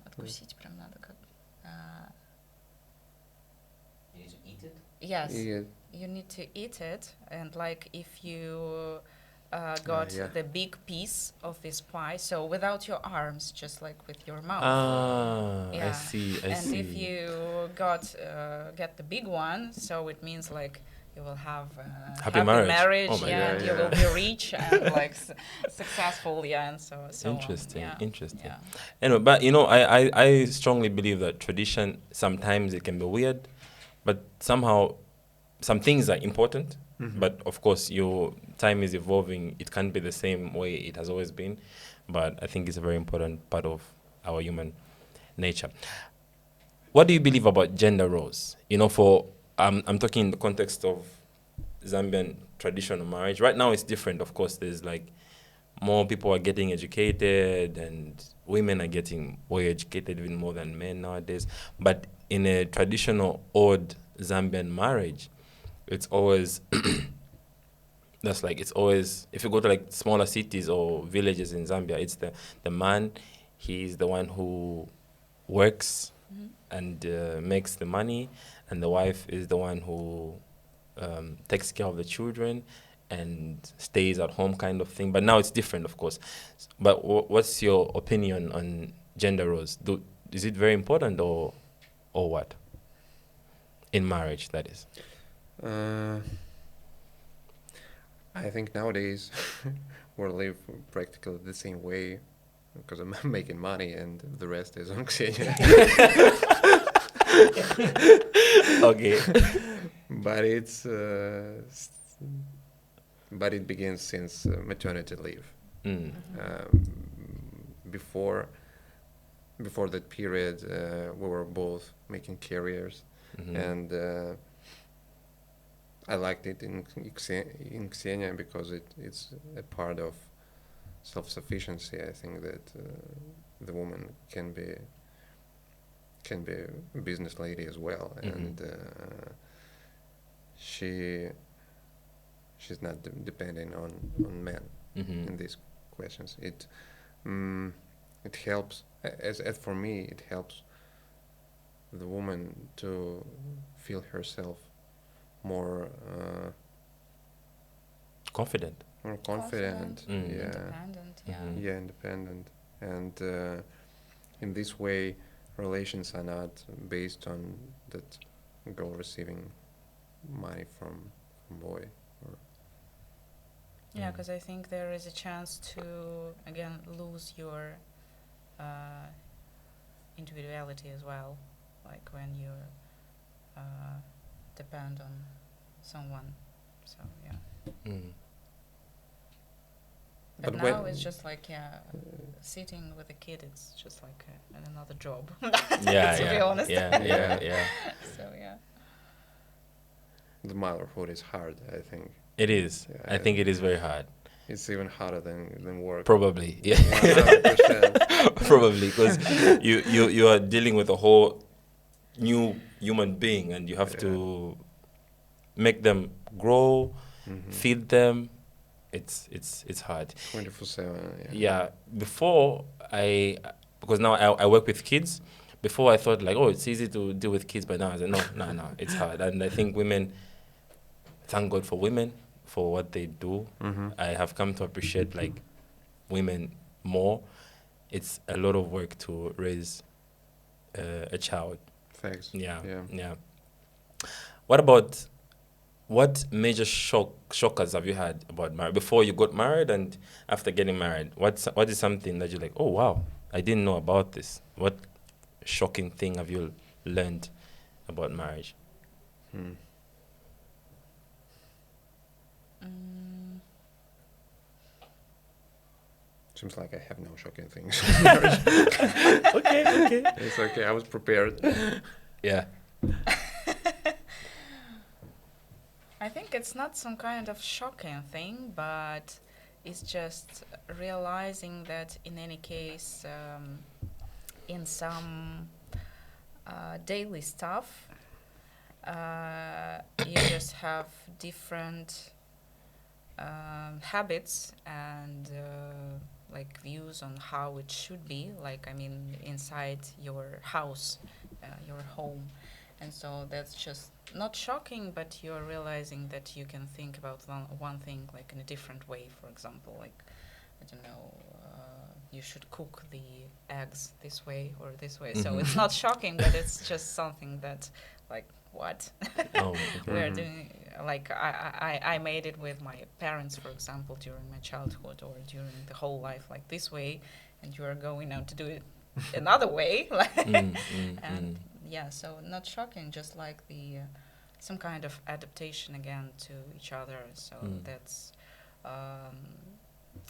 Откусить прям надо как... You need to eat it. Yes, Yeah. you need to eat it, and like if you got yeah. the big piece of this pie, so without your arms, just like with your mouth. I Yeah. see. And if you get the big one, so it means like you will have Happy marriage. Oh my yeah, God. and you will be rich and like successful, yeah, and so Interesting. on. Yeah. Interesting. Yeah. Anyway, but you know, I strongly believe that tradition sometimes it can be weird, but somehow some things are important. Mhm. But of course, your time is evolving. It can't be the same way it has always been. But I think it's a very important part of our human nature. What do you believe about gender roles? You know, for I'm talking in the context of Zambian traditional marriage. Right now, it's different. Of course, there's like more people are getting educated, and women are getting way educated, even more than men nowadays. But in a traditional old Zambian marriage, it's always it's always, if you go to like smaller cities or villages in Zambia, it's the man, he's the one who works Mhm. and makes the money, and the wife is the one who takes care of the children and stays at home, kind of thing. But now it's different, of course. But what's your opinion on gender roles? Is it very important or what? In marriage, that is. I think nowadays we live practically the same way because I'm making money and the rest is on Ksenia. Okay. But but it begins since maternity leave. Mm. Before that period, we were both making careers, Mhm. and I liked it in Ksenia because it's a part of self-sufficiency. I think that the woman can be a business lady as well, Mhm. and she's not depending on men Mhm. in these questions. It helps, as for me, it helps the woman to feel herself more Confident. confident. Mm. Yeah, Independent, yeah. Mhm. yeah, independent, and in this way, relations are not based on that girl receiving money from boy. Yeah, Mm. because I think there is a chance to again lose your individuality as well, like when you depend on someone. So yeah, Mm. but But now when- it's just like sitting with a kid. It's just like another job. Yeah, To be honest. yeah. So yeah. The motherhood is hard. I think It is. Yeah, I think it is very hard. it's even harder than work. Probably, yeah. 100%. Probably, because you are dealing with a whole new human being, and you have to make them grow, Mhm. feed them. It's hard. 24/7. Yeah. Before because now I work with kids. Before I thought like, oh, it's easy to deal with kids, but now I said no, it's hard. And I think women, thank God for women for what they do. Mhm. I have come to appreciate like women more. It's a lot of work to raise a child. Thanks. Yeah. What major shockers have you had about marriage before you got married and after getting married? What is something that you're like, oh wow, I didn't know about this? What shocking thing have you learned about marriage? Hmm. Mm, Seems like I have no shocking things. Okay. It's okay. I was prepared. Yeah. I think it's not some kind of shocking thing, but it's just realizing that in any case, in some daily stuff, you just have different habits and like views on how it should be. Like, I mean, inside your house, your home. And so that's just not shocking, but you're realizing that you can think about one thing like in a different way. For example, like, I don't know, you should cook the eggs this way or this way. So it's not shocking, but it's just something that, like, what? Oh, okay. We're Mhm. doing, like, I made it with my parents, for example, during my childhood or during the whole life, like this way, and you are going now to do it another way. And yeah, so not shocking, just like the some kind of adaptation again to each other. So that's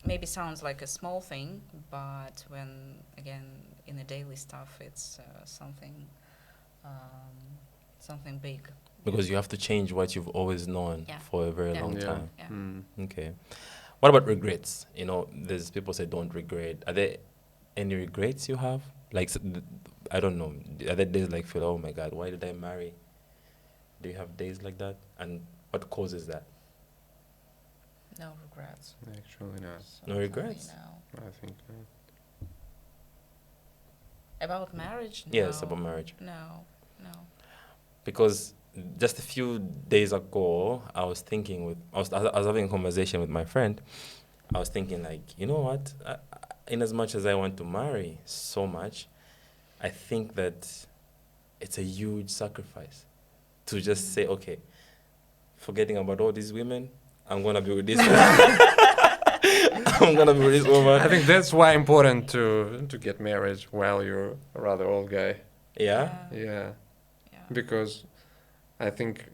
maybe sounds like a small thing, but when again in the daily stuff, it's something big. Because you have to change what you've always known Yeah. for a very Yeah. long Yeah. time. Yeah. Mm. Okay. What about regrets? You know, there's people say don't regret. Are there any regrets you have? Like, I don't know. Are there days like feel, oh my God, why did I marry? Do you have days like that? And what causes that? No regrets. Actually, no. No regrets? No. I think About marriage? Yes, No. about marriage. No. Because just a few days ago, I was having a conversation with my friend. I was thinking like, you know what? In as much as I want to marry so much, I think that it's a huge sacrifice to just say, okay, forgetting about all these women, I'm gonna be with this woman. I'm gonna be with this woman. I think that's why important to get married while you're a rather old guy. Yeah. Yeah, Yeah. because I think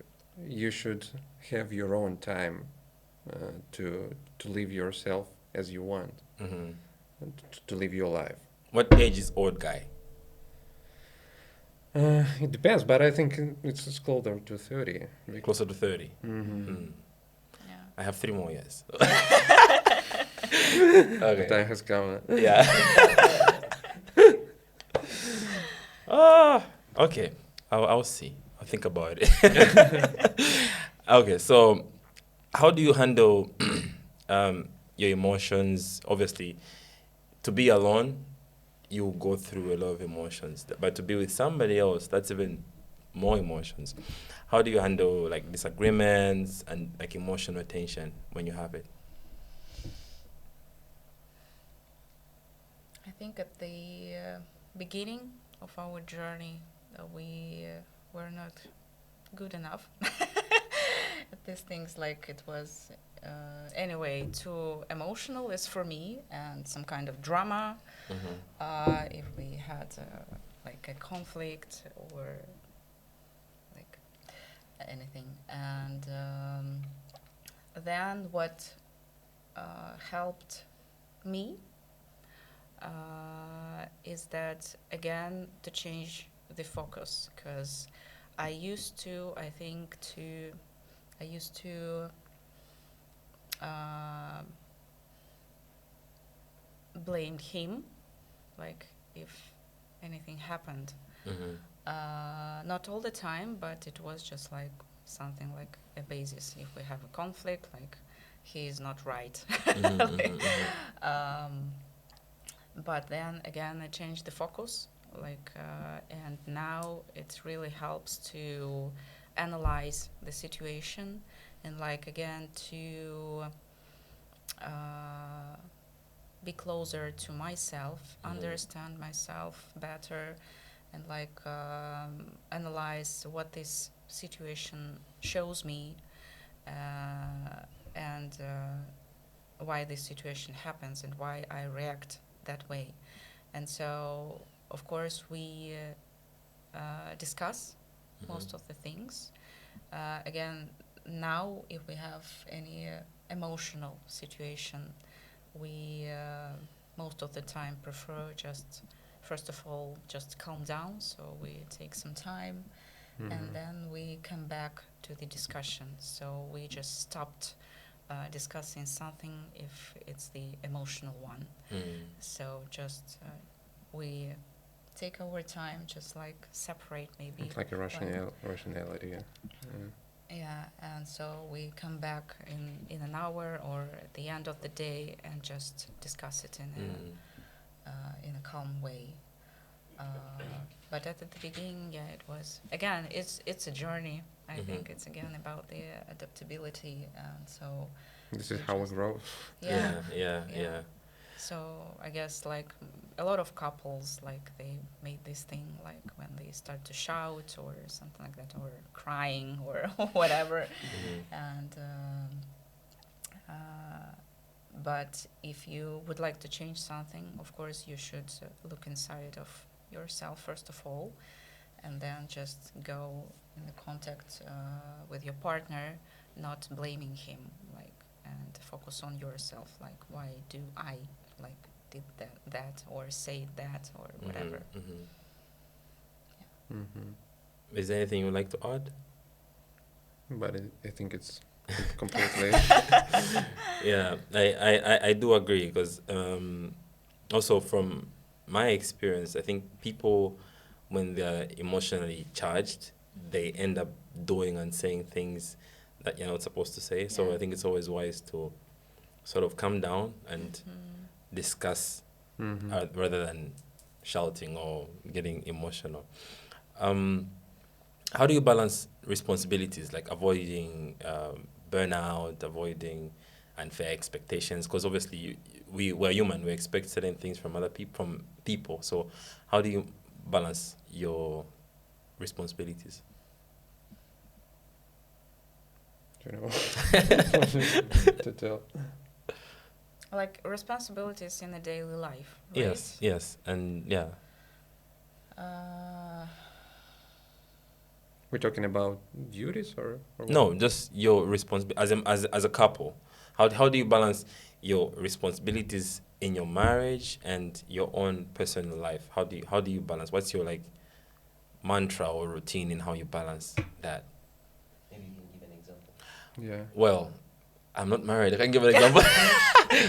you should have your own time to live yourself as you want, Hmm. and to live your life. What age is old guy? It depends, but I think it's closer to 30. Closer to 30. Mm-hmm. Mm. Yeah. I have 3 more years. The Okay. time has come. Yeah. Okay. I'll see. I'll think about it. Okay, so how do you handle your emotions? Obviously, to be alone, you go through a lot of emotions. But to be with somebody else, that's even more emotions. How do you handle like disagreements and like emotional tension when you have it? I think at the beginning of our journey, we were not good enough at these things. Like it was, anyway, too emotional is for me, and some kind of drama. If we had like a conflict or like anything, and then what helped me is that again to change the focus, because I used to blame him, like if anything happened. Not all the time, but it was just like something like a basis. If we have a conflict, like he is not right. But then again, I changed the focus, like, and now it really helps to analyze the situation and, like, again, to be closer to myself, understand myself better, and like analyze what this situation shows me, and why this situation happens and why I react that way. And so, of course, we discuss most of the things. Again, now if we have any emotional situation, we most of the time prefer just first of all just calm down, so we take some time and then we come back to the discussion. So we just stopped discussing something if it's the emotional one. So just we take our time, just like separate maybe. It's like a rationality. Yeah, and so we come back in an hour or at the end of the day and just discuss it in a calm way. But at the beginning, yeah, it was again. It's a journey. I think it's again about the adaptability, and so. This is how we grow. Yeah. So I guess like a lot of couples, like they made this thing like when they start to shout or something like that, or crying or whatever, and. But if you would like to change something, of course, you should look inside of yourself first of all, and then just go in the contact with your partner, not blaming him, like, and focus on yourself, like, why do I like did that or say that or whatever. Is there anything you'd like to add? But I think it's completely. Yeah, I do agree because also from my experience, I think people, when they're emotionally charged, they end up doing and saying things that you're not supposed to say. So I think it's always wise to sort of calm down and discuss rather than shouting or getting emotional. How do you balance responsibilities, like avoiding burnout, avoiding unfair expectations? Because obviously we're human, we expect certain things from other people. So how do you balance your responsibilities? Do you know to tell? Like responsibilities in the daily life, right? Yes, and yeah. We're talking about duties or what? No, just your responsibility as a couple. How do you balance your responsibilities in your marriage and your own personal life? How do you balance? What's your like mantra or routine in how you balance that? Maybe you can give an example. Yeah. Well, I'm not married. I can give an example.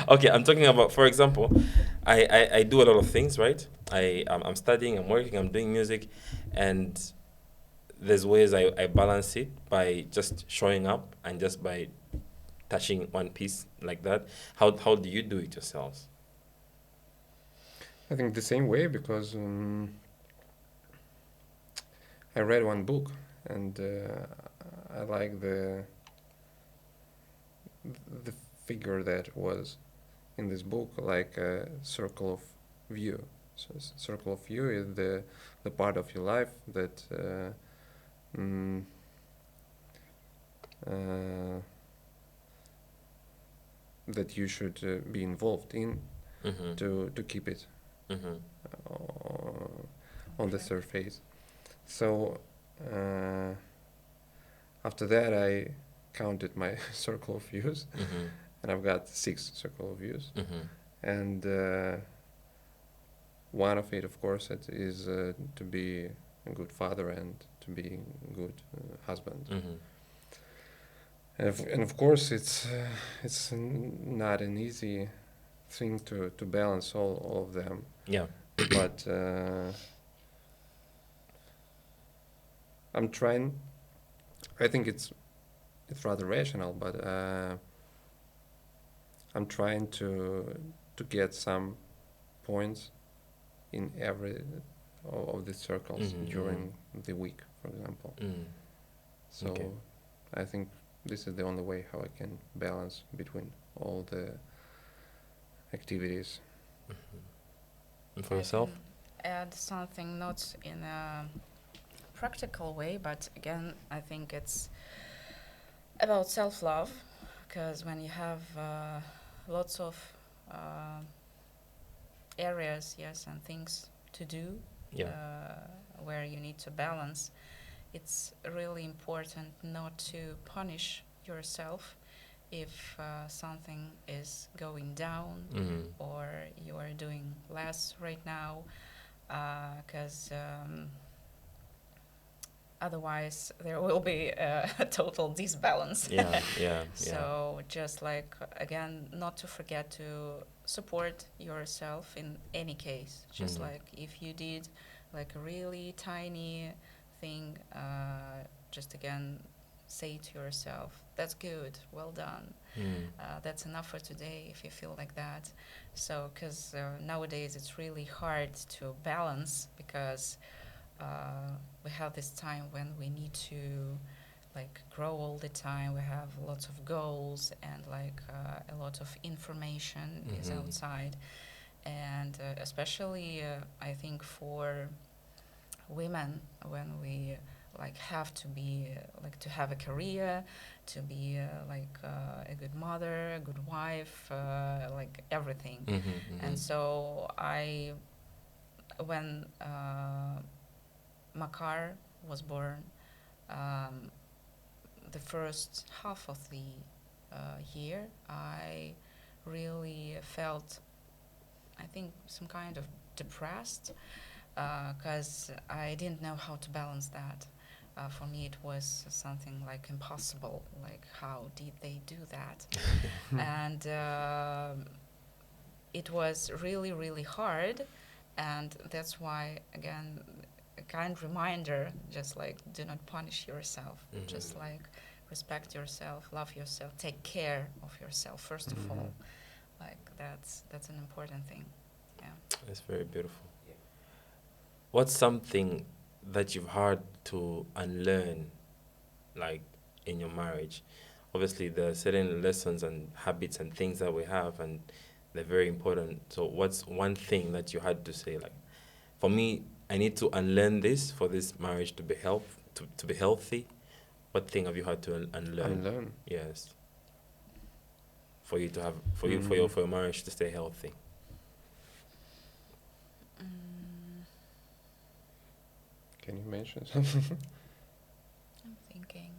Okay, I'm talking about, for example, I do a lot of things, right? I'm studying, I'm working, I'm doing music, and there's ways I balance it by just showing up and just by touching one piece like that. How do you do it yourselves? I think the same way because I read one book and I like the figure that was in this book, like a circle of view. So circle of view is the part of your life that that you should be involved in to keep it on the surface. So after that, I counted my circle of views, and I've got 6 circle of views, and one of it, of course, it is to be a good father and to be a good husband. And of course, it's not an easy thing to balance all of them. Yeah. But I'm trying. I think it's rather rational, but I'm trying to get some points in every of the circles during the week, for example. So Okay. I think this is the only way how I can balance between all the activities. And for yourself? I can add something not in a practical way, but again, I think it's about self-love, because when you have lots of areas, yes, and things to do, Yeah. where you need to balance, it's really important not to punish yourself if something is going down or you are doing less right now, because otherwise there will be a total disbalance. Yeah. So just like, again, not to forget to support yourself in any case. Just like if you did like a really tiny thing, just again say to yourself, that's good, well done. That's enough for today if you feel like that. So because nowadays it's really hard to balance, because we have this time when we need to like grow all the time. We have lots of goals, and like a lot of information is outside, and especially I think for women, when we like have to be like to have a career, to be a good mother, a good wife, like everything. And so when Makar was born, the first half of the year, I really felt, I think, some kind of depressed, because I didn't know how to balance that. For me, it was something like impossible. Like, how did they do that? And it was really, really hard. And that's why, again, a kind reminder, just like, do not punish yourself. Just like, respect yourself, love yourself, take care of yourself, first of all. Like, that's an important thing. Yeah. That's very beautiful. What's something that you've had to unlearn, like, in your marriage? Obviously, there are certain lessons and habits and things that we have, and they're very important. So what's one thing that you had to say, like, for me, I need to unlearn this for this marriage to be to be healthy? What thing have you had to unlearn? Unlearn. Yes. For you to have, for your marriage to stay healthy. Can you mention something? I'm thinking.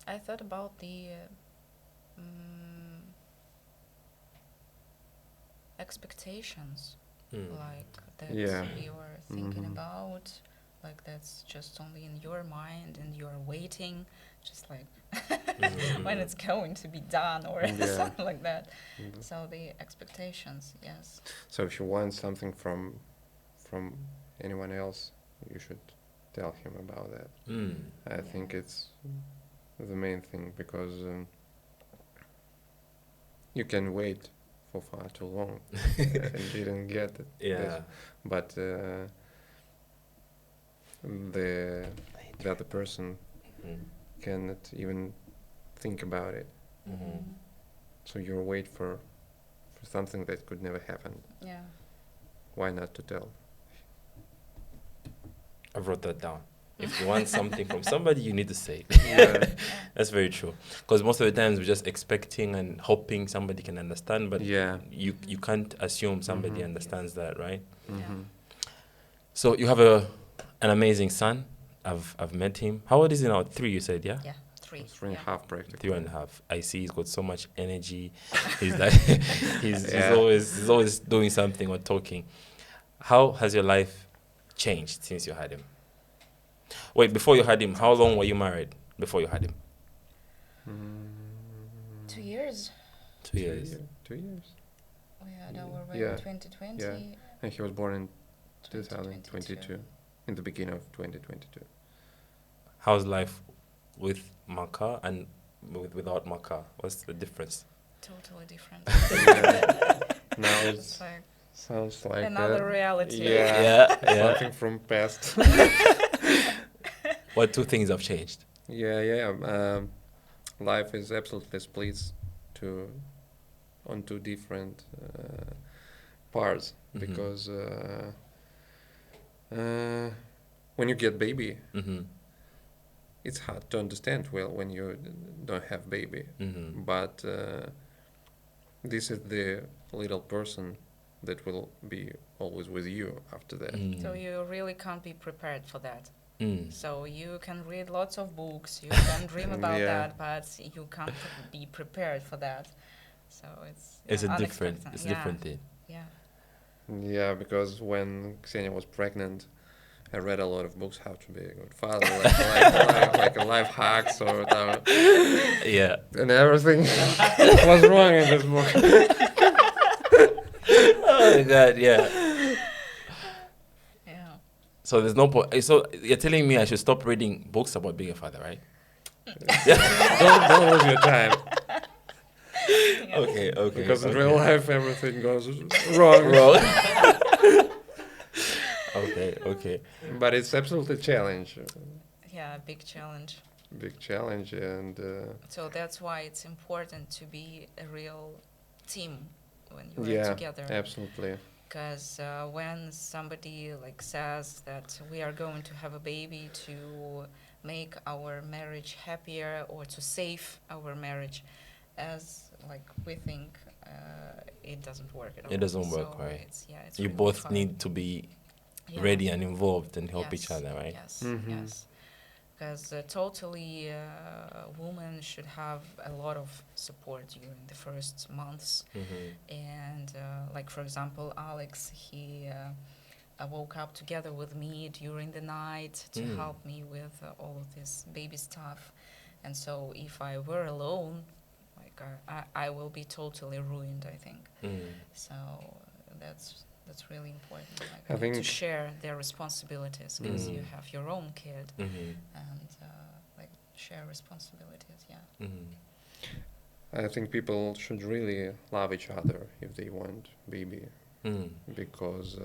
I thought about the expectations, like that you're thinking about, like that's just only in your mind and you're waiting, just like when it's going to be done or something like that. So the expectations, yes. So if you want something from anyone else, you should tell him about that. I think it's the main thing, because you can wait for far too long and didn't get it. Yeah. But the other person cannot even think about it. So you're wait for something that could never happen. Yeah. Why not to tell? I wrote that down. If you want something from somebody, you need to say. That's very true. Because most of the times we're just expecting and hoping somebody can understand, but you can't assume somebody understands that, right? So you have an amazing son. I've met him. How old is he now? 3, you said, yeah? Yeah, 3. 3.5 practically. 3.5. I see he's got so much energy. He's like he's always doing something or talking. How has your life changed since you had him? Wait, before you had him, how long were you married before you had him? 2 years. 2 years. 2 years. We had our wedding in 2020. Yeah. And he was born in 2022. 2022, in the beginning of 2022. How's life with Makar and without Makar? What's the difference? Totally different. Now It's like sounds like another reality. Yeah. Something from past. What 2 things have changed? Life is absolutely split on 2 different parts, because when you get baby, it's hard to understand well when you don't have baby. But this is the little person that will be always with you after that. So you really can't be prepared for that. So you can read lots of books, you can dream about that, but you can't be prepared for that. So It's a different. unexpected. It's a different thing. Yeah. Yeah, because when Ksenia was pregnant, I read a lot of books how to be a good father, like a life hacks or whatever. Yeah. And everything was wrong in this book. Oh my God. Yeah. Yeah. So there's no point. So you're telling me I should stop reading books about being a father, right? Don't lose your time. Okay. Because in okay. real life everything goes wrong. Okay. But it's absolutely a challenge. Yeah, big challenge. Big challenge, and So that's why it's important to be a real team when you are together. Absolutely. Because when somebody like says that we are going to have a baby to make our marriage happier or to save our marriage, as like we think, it doesn't work at all. It doesn't work, so right? It's You really both hard. need to be Yeah. ready and involved and help each Yes, other, right? Yes, Mhm. yes. Because totally, women should have a lot of support during the first months. And like for example, Alex, he woke up together with me during the night to help me with all of this baby stuff. And so if I were alone, like I will be totally ruined, I think. So that's really important. Like I you need to think- share their responsibilities because you have your own kid and like share responsibilities. Yeah. I think people should really love each other if they want baby, because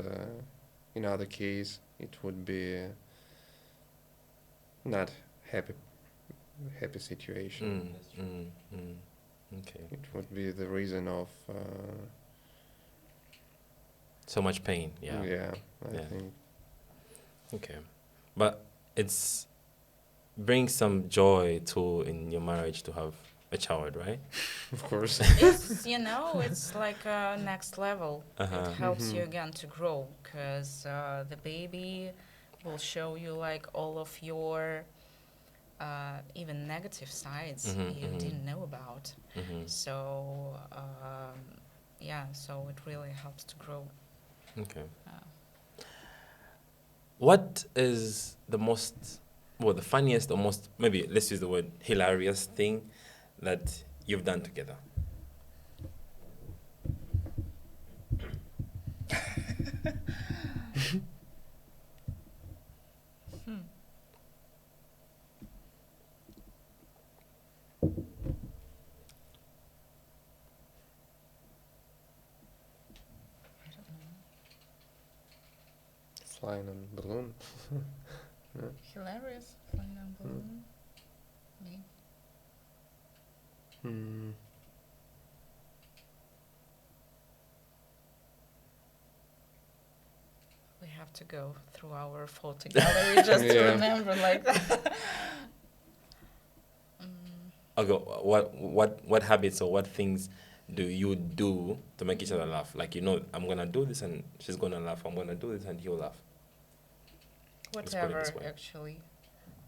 in other case it would be not happy situation. Okay. It would be the reason of So much pain. I Yeah. think Okay. But it's brings some joy too in your marriage to have a child, right? of course. It's it's like a next level. Uh-huh. It helps you again to grow because the baby will show you like all of your even negative sides you didn't know about. So so it really helps to grow. Okay. What is the the funniest or most, maybe let's use the word hilarious thing that you've done together? Flying on balloon. Hilarious, flying on balloon. Me. We have to go through our photo gallery just to Yeah. remember like that. Okay, what habits or what things do you do to make each other laugh? Like, I'm gonna do this and she's gonna laugh. I'm gonna do this and he'll laugh. Let's put it Whatever, this way. actually.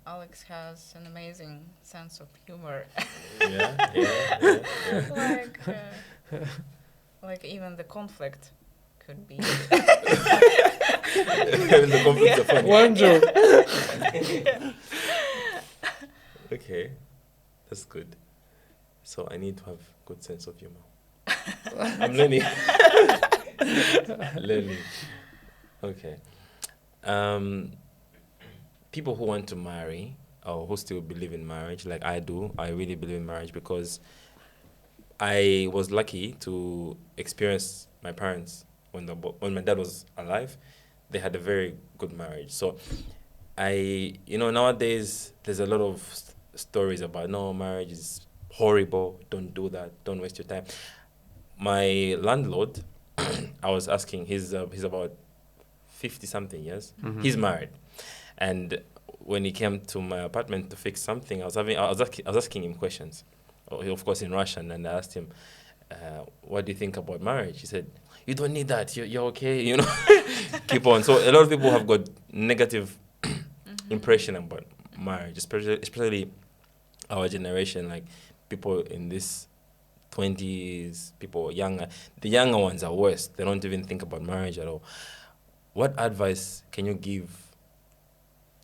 Alex has an amazing sense of humor. Yeah. Like even the conflict could be. The conflicts are funny. One joke. Okay, that's good. So I need to have good sense of humor. I'm learning. Learning. Okay. People who want to marry or who still believe in marriage, like I do, I really believe in marriage because I was lucky to experience my parents when my dad was alive. They had a very good marriage. So nowadays there's a lot of stories about no, marriage is horrible, don't do that, don't waste your time. My landlord, I was asking, he's about 50 something years. He's married, and when he came to my apartment to fix something, I was asking him questions, of course in Russian, and I asked him, what do you think about marriage? He said, you don't need that, you're okay, keep on. So a lot of people have got negative impression about marriage, especially our generation, like people in this 20s, people younger. The younger ones are worse. They don't even think about marriage at all. What advice can you give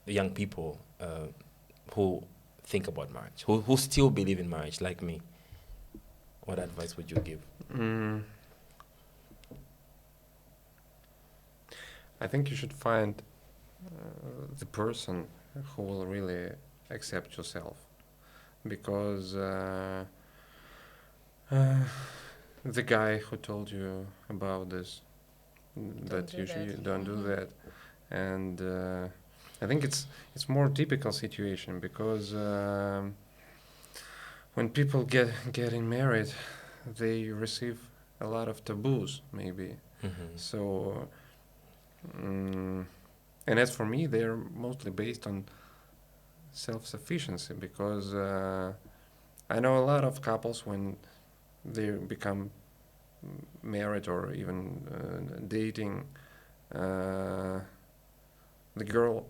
the young people who think about marriage, who still believe in marriage, like me? What advice would you give? I think you should find the person who will really accept yourself, because the guy who told you about this, that do you should that. don't do that, and I think it's more typical situation, because when people getting married, they receive a lot of taboos, maybe. So, and as for me, they're mostly based on self-sufficiency, because I know a lot of couples, when they become married or even dating, the girl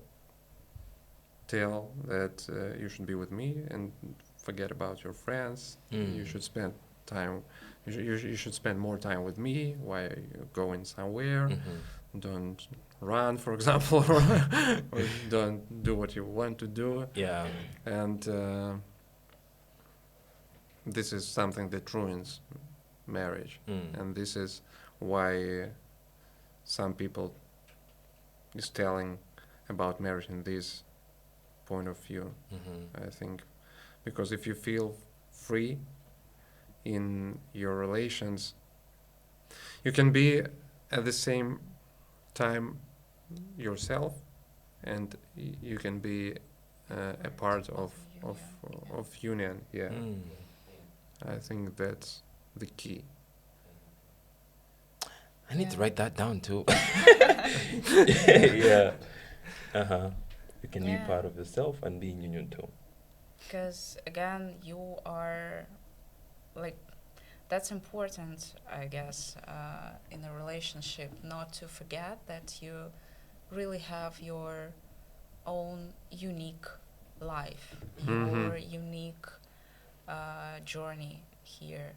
tell that you should be with me and forget about your friends. You should spend time. You should spend more time with me while you're going somewhere. Don't run, for example, or don't do what you want to do. Yeah. And this is something that ruins marriage, and this is why some people is telling about marriage in this point of view. I think, because if you feel free in your relations, you can be at the same time yourself, and you can be a part of union. Yeah. I think that's the key. I need to Yeah. write that down too. Yeah. You can be Yeah. part of yourself and be in union too. Because again, you are like, that's important, I guess, in a relationship, not to forget that you really have your own unique life, your unique journey here,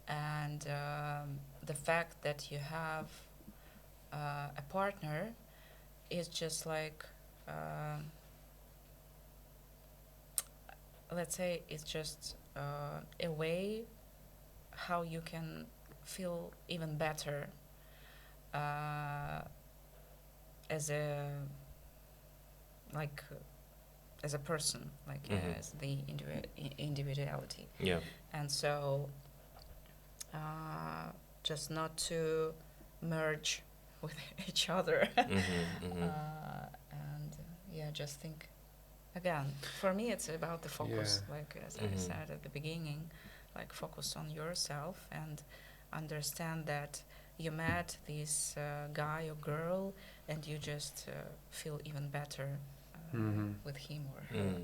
and the fact that you have a partner is just like, let's say, it's just a way how you can feel even better as a like as a person, like as the individuality. Yeah. And so just not to merge with each other. And yeah, just think again, for me it's about the focus, like as I said at the beginning, like focus on yourself and understand that you met this guy or girl and you just feel even better with him or her.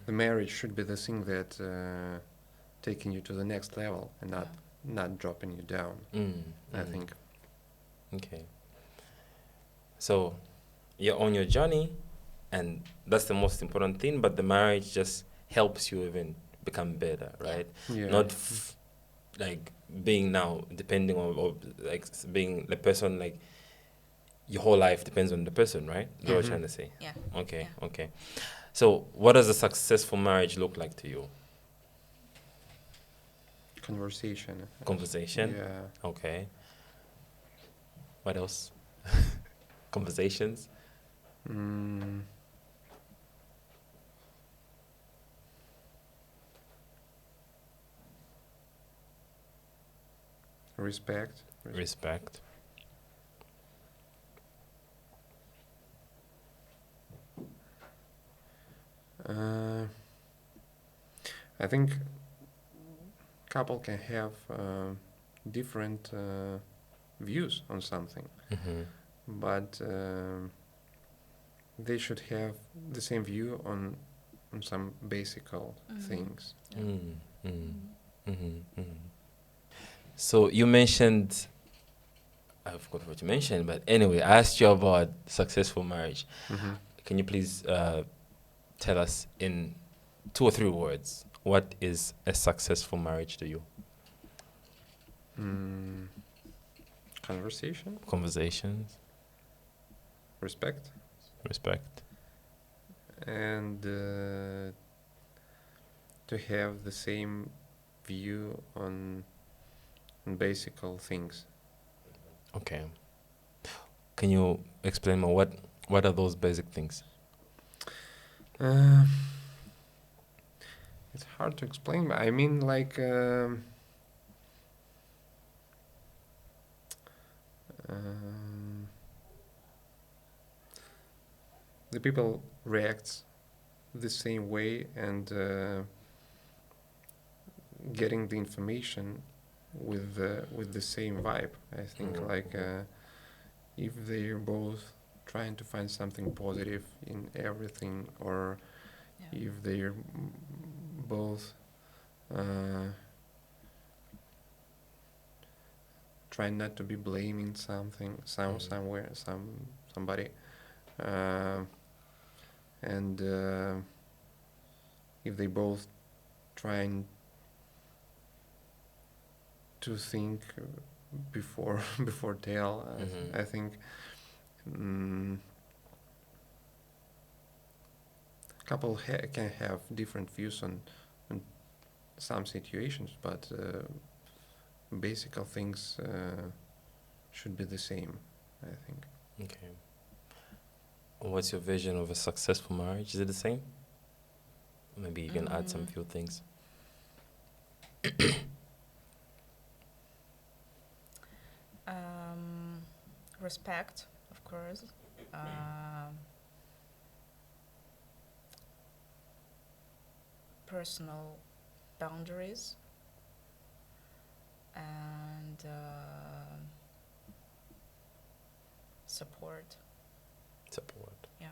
The marriage should be the thing that taking you to the next level, and not dropping you down. I think. Okay. So you're on your journey, and that's the most important thing, but the marriage just helps you even become better, right? Yeah. Not like being now depending on, or like being the person, like your whole life depends on the person, right? That's what you're trying to say. Yeah. Okay. Yeah. Okay. So what does a successful marriage look like to you? Conversation. Conversation? Yeah. Okay. What else? Conversations? Respect. Respect. I think couple can have different views on something, but they should have the same view on some basic things. So you mentioned, I forgot what you mentioned, but anyway, I asked you about successful marriage. can you please tell us in 2 or 3 words, what is a successful marriage to you? Conversation, Conversations, respect, respect. and to have the same view on basic things. Okay. Can you explain more? What are those basic things? It's hard to explain, but I mean, like, the people reacts the same way, and getting the information with the same vibe. I think like if they're both trying to find something positive in everything, or if they're both trying not to be blaming somewhere, somebody, and if they both trying to think before tell, I think couple can have different views on some situations, but basic things should be the same, I think. Okay. What's your vision of a successful marriage? Is it the same? Maybe you can add some few things. Respect, of course. Personal boundaries, and support. Support. Yeah.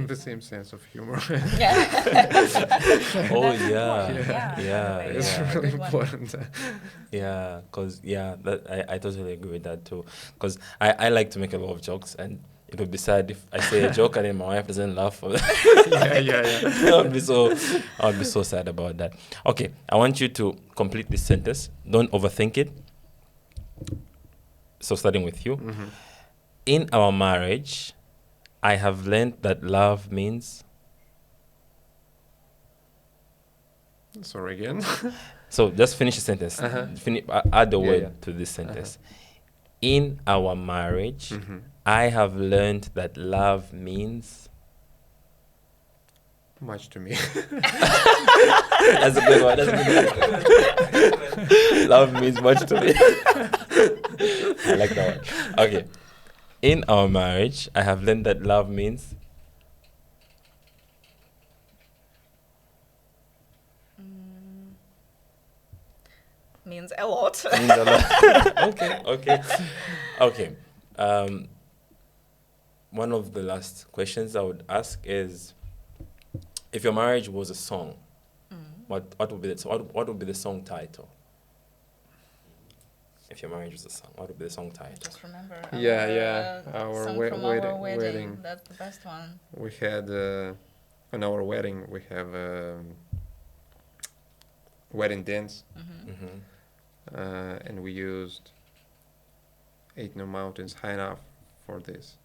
The same sense of humor. Yeah. Oh yeah. Yeah. It's Yeah. really Good one. important. Yeah, because I totally agree with that too. Because I like to make a lot of jokes, and it would be sad if I say a joke and then my wife doesn't laugh. Yeah. I would be so sad about that. Okay, I want you to complete this sentence. Don't overthink it. So starting with you, in our marriage, I have learned that love means. Sorry again. So just finish the sentence. Add the word Yeah. to this sentence. In our marriage, I have learned that love means. Much to me. That's a good one. Love means much to me. I like that one. Okay. In our marriage, I have learned that love means. Means a lot. Means a lot. Okay. One of the last questions I would ask is, if your marriage was a song, what would be the song title? If your marriage was a song, what would be the song title? Just remember. Our song from our wedding. That's the best one. We had on our wedding we have wedding dance, and we used Ain't No Mountains High Enough for this.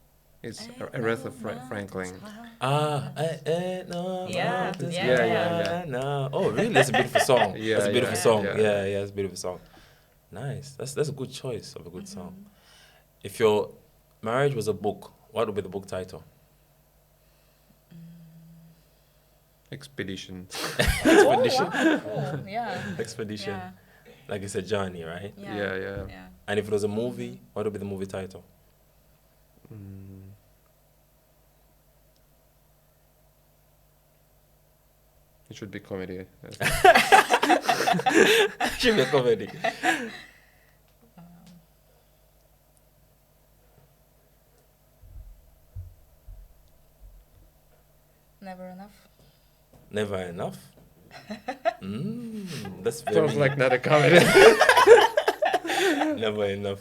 It's Aretha Franklin. No. Yeah. No. Oh, really? That's a beautiful song. Yeah, That's a beautiful yeah, song. yeah. Yeah, it's a beautiful song. Nice. That's a good choice of a good song. If your marriage was a book, what would be the book title? Expedition. Expedition. Oh, wow. Cool. Yeah. Expedition. Yeah. Like it's a journey, right? Yeah. And if it was a movie, what would be the movie title? It should be comedy. Should be a comedy. Never enough. Never enough. That's very Sounds like not a comedy. Never enough.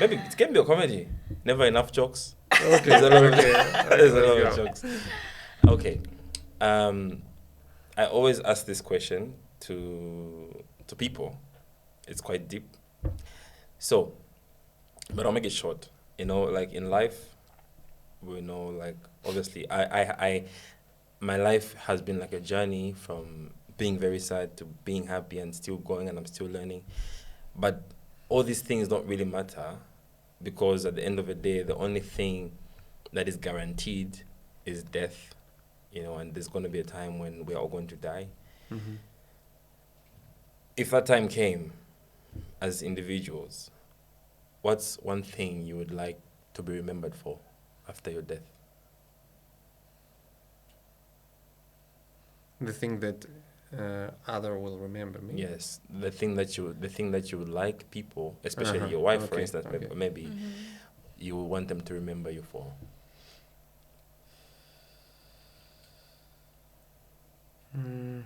Maybe it can be a comedy. Never enough jokes. Okay. There's a lot of, Okay. there's a lot Let's of go. jokes. Okay. I always ask this question to people. It's quite deep. So, but I'll make it short. You know, like in life, we know, like obviously, my life has been like a journey from being very sad to being happy and still going, and I'm still learning. But all these things don't really matter because at the end of the day, the only thing that is guaranteed is death. You know, and there's going to be a time when we're all going to die. Mhm. If that time came, as individuals, what's one thing you would like to be remembered for after your death? The thing that other will remember me. Yes, the thing that you would like people, especially Uh-huh. your wife, for Okay, instance, okay. maybe Mhm. you would want them to remember you for. Mm.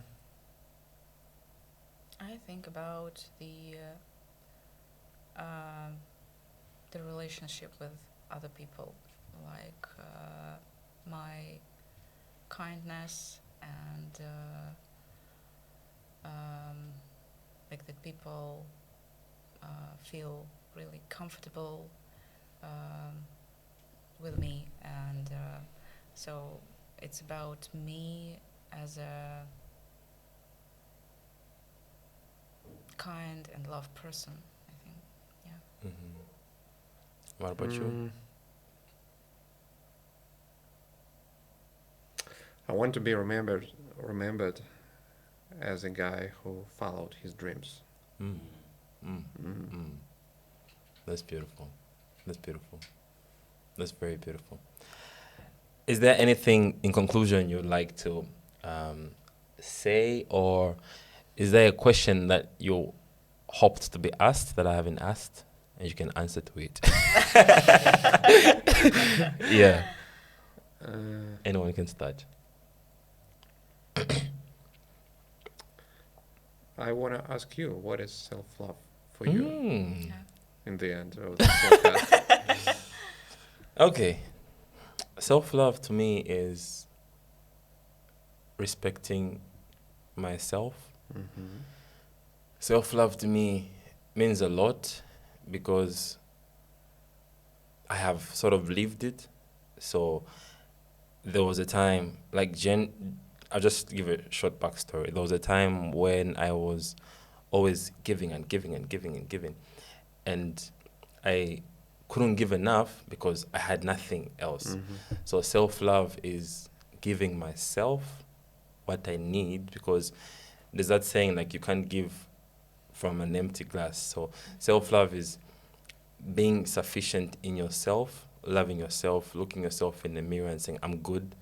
I think about the relationship with other people, like my kindness and like that people feel really comfortable with me, and so it's about me as a kind and love person, I think. Yeah. Mm-hmm. What about you? Mm. I want to be remembered as a guy who followed his dreams. Mm. Mm. Mm. Mm. That's beautiful. That's beautiful. That's very beautiful. Is there anything in conclusion you'd like to say, or is there a question that you hoped to be asked that I haven't asked, and you can answer to it? Yeah, anyone can start. I want to ask you, what is self-love for you Mm. Yeah. in the end of the podcast? Okay, self-love to me is respecting myself. Mhm. Self-love to me means a lot because I have sort of lived it. So there was a time, like I'll just give a short backstory. There was a time when I was always giving and giving and giving and giving. And I couldn't give enough because I had nothing else. Mhm. So self-love is giving myself what I need, because there's that saying, like, you can't give from an empty glass. So self-love is being sufficient in yourself, loving yourself, looking yourself in the mirror and saying, I'm good,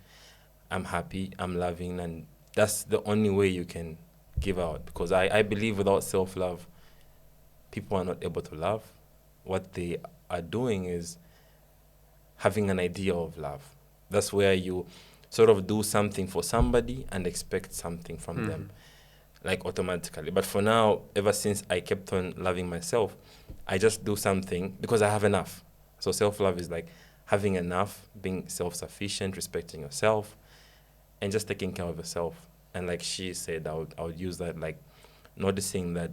I'm happy, I'm loving. And that's the only way you can give out, because I believe without self-love, people are not able to love. What they are doing is having an idea of love. That's where you sort of do something for somebody and expect something from them, like automatically. But for now, ever since I kept on loving myself, I just do something because I have enough. So self-love is like having enough, being self-sufficient, respecting yourself, and just taking care of yourself. And like she said, I would use that, like noticing that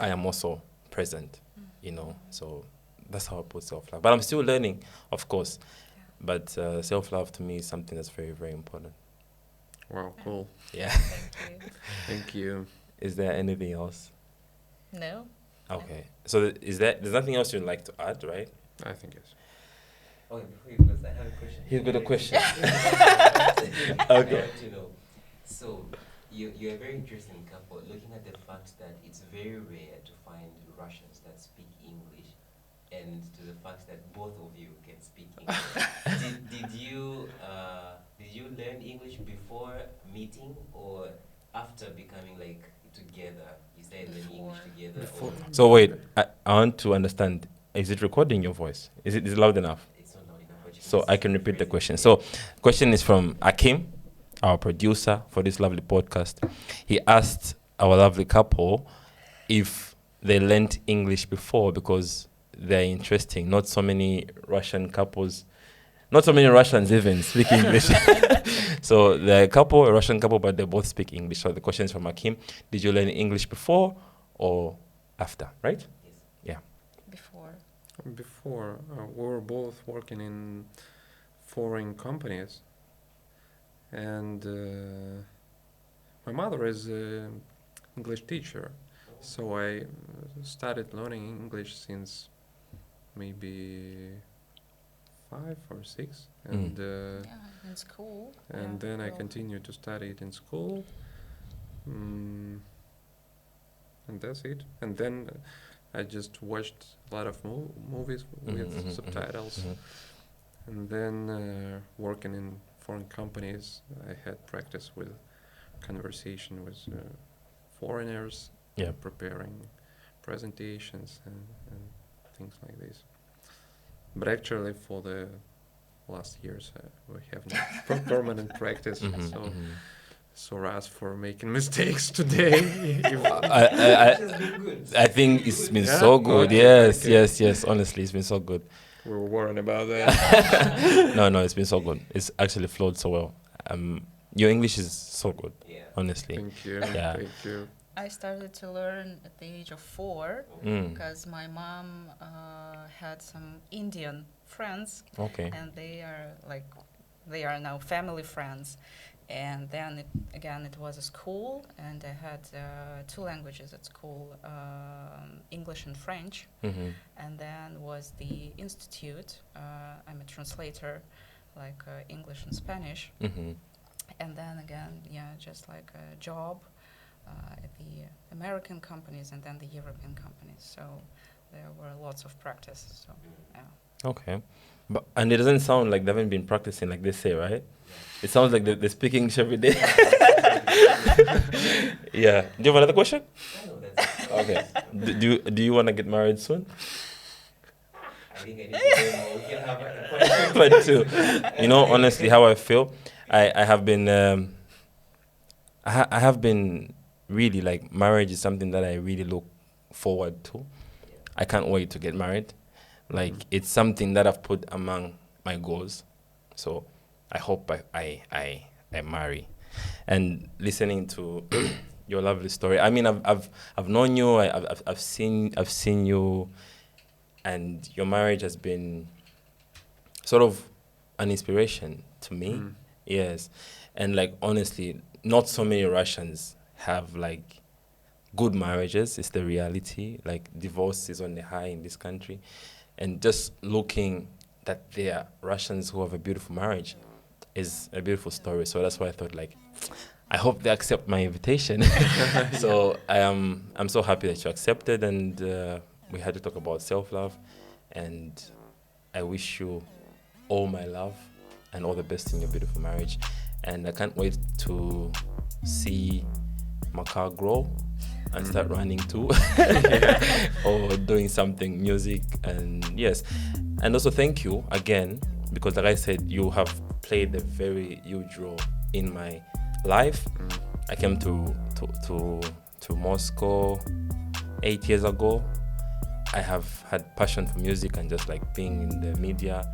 I am also present, you know. So that's how I put self-love. But I'm still learning, of course. Yeah. But self-love to me is something that's very, very important. Wow, cool. Yeah. Thank you. Thank you. Is there anything else? No? Okay. So there's nothing else you'd like to add, right? I think yes. Oh, before you close, I have a question. He's got a question. I Okay. want to know. So, you're a very interesting couple. Looking at the fact that it's very rare to find Russians that speak English, and to the fact that both of you can speak English. Did you learn English before meeting, or after becoming like together? You started learning English together. Before. Or So wait, I want to understand. Is it recording your voice? Is it loud enough? it's not loud enough. But you So I can repeat the question. So question is from Akim, our producer for this lovely podcast. He asked our lovely couple if they learned English before, because they're interesting. Not so many Russian couples not so many Russians even speak English. So the couple, a Russian couple, but they both speak English. So the question is from Akim: did you learn English before or after? Right? Yes. Before, we were both working in foreign companies, and my mother is an English teacher, so I started learning English since maybe 5 or 6, and In school. and then I continued to study it in school, and that's it. And then I just watched a lot of movies with subtitles, and then working in foreign companies, I had practice with conversation with foreigners, preparing presentations and things like this. But actually, for the last years, we have no permanent practice. So Raz for making mistakes today. I think it's been so good. Yes. Honestly, it's been so good. We were worried about that. No, it's been so good. It's actually flowed so well. Your English is so good. Yeah. Honestly. Thank you. Yeah. Thank you. I started to learn at the age of 4 because my mom had some Indian friends, Okay. and they are now family friends. And then it was a school, and I had 2 languages at school, English and French. And then was the institute. I'm a translator, like English and Spanish. And then again, just like a job at the American companies and then the European companies. So there were lots of practice. So Okay. And it doesn't sound like they haven't been practicing like they say, right? It sounds like they speak English every day. Yeah. Do you have another question? No, that's Okay. Do you want to get married soon? I think I need to know more. We can have a question. But too, honestly, how I feel, I have been, I have been really like, marriage is something that I really look forward to. I can't wait to get married. Like, it's something that I've put among my goals. So I hope I marry. And listening to your lovely story, I mean, I've known you, I've seen you, and your marriage has been sort of an inspiration to me. Yes. And like, honestly, not so many Russians have like good marriages. It's the reality. Like, divorce is on the high in this country. And just looking that there are Russians who have a beautiful marriage is a beautiful story. So that's why I thought, like, I hope they accept my invitation. So I'm so happy that you accepted, and we had to talk about self-love. And I wish you all my love and all the best in your beautiful marriage. And I can't wait to see my car grow and start running too, or doing something, music, and yes. And also thank you again, because like I said, you have played a very huge role in my life. I came to Moscow 8 years ago. I have had passion for music and just like being in the media,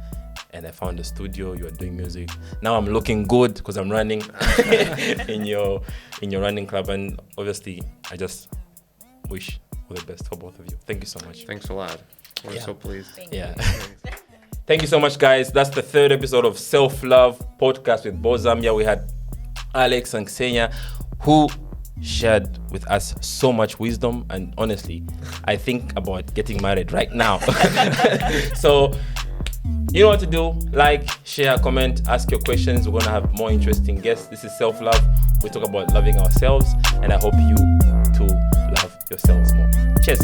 and I found a studio. You are doing music. Now I'm looking good because I'm running in your running club, and obviously I just wish all the best for both of you. Thank you so much. Thank so lot. We're so pleased. thank you. Thank you so much, guys. That's the 3rd episode of Self-Love Podcast with Bo Zambia. We had Alex and Ksenia, who shared with us so much wisdom, and honestly, I think about getting married right now. So you know what to do. Like, share, comment, ask your questions. We're going to have more interesting guests. This is Self-Love. We talk about loving ourselves, and I hope you too love yourselves more. Cheers.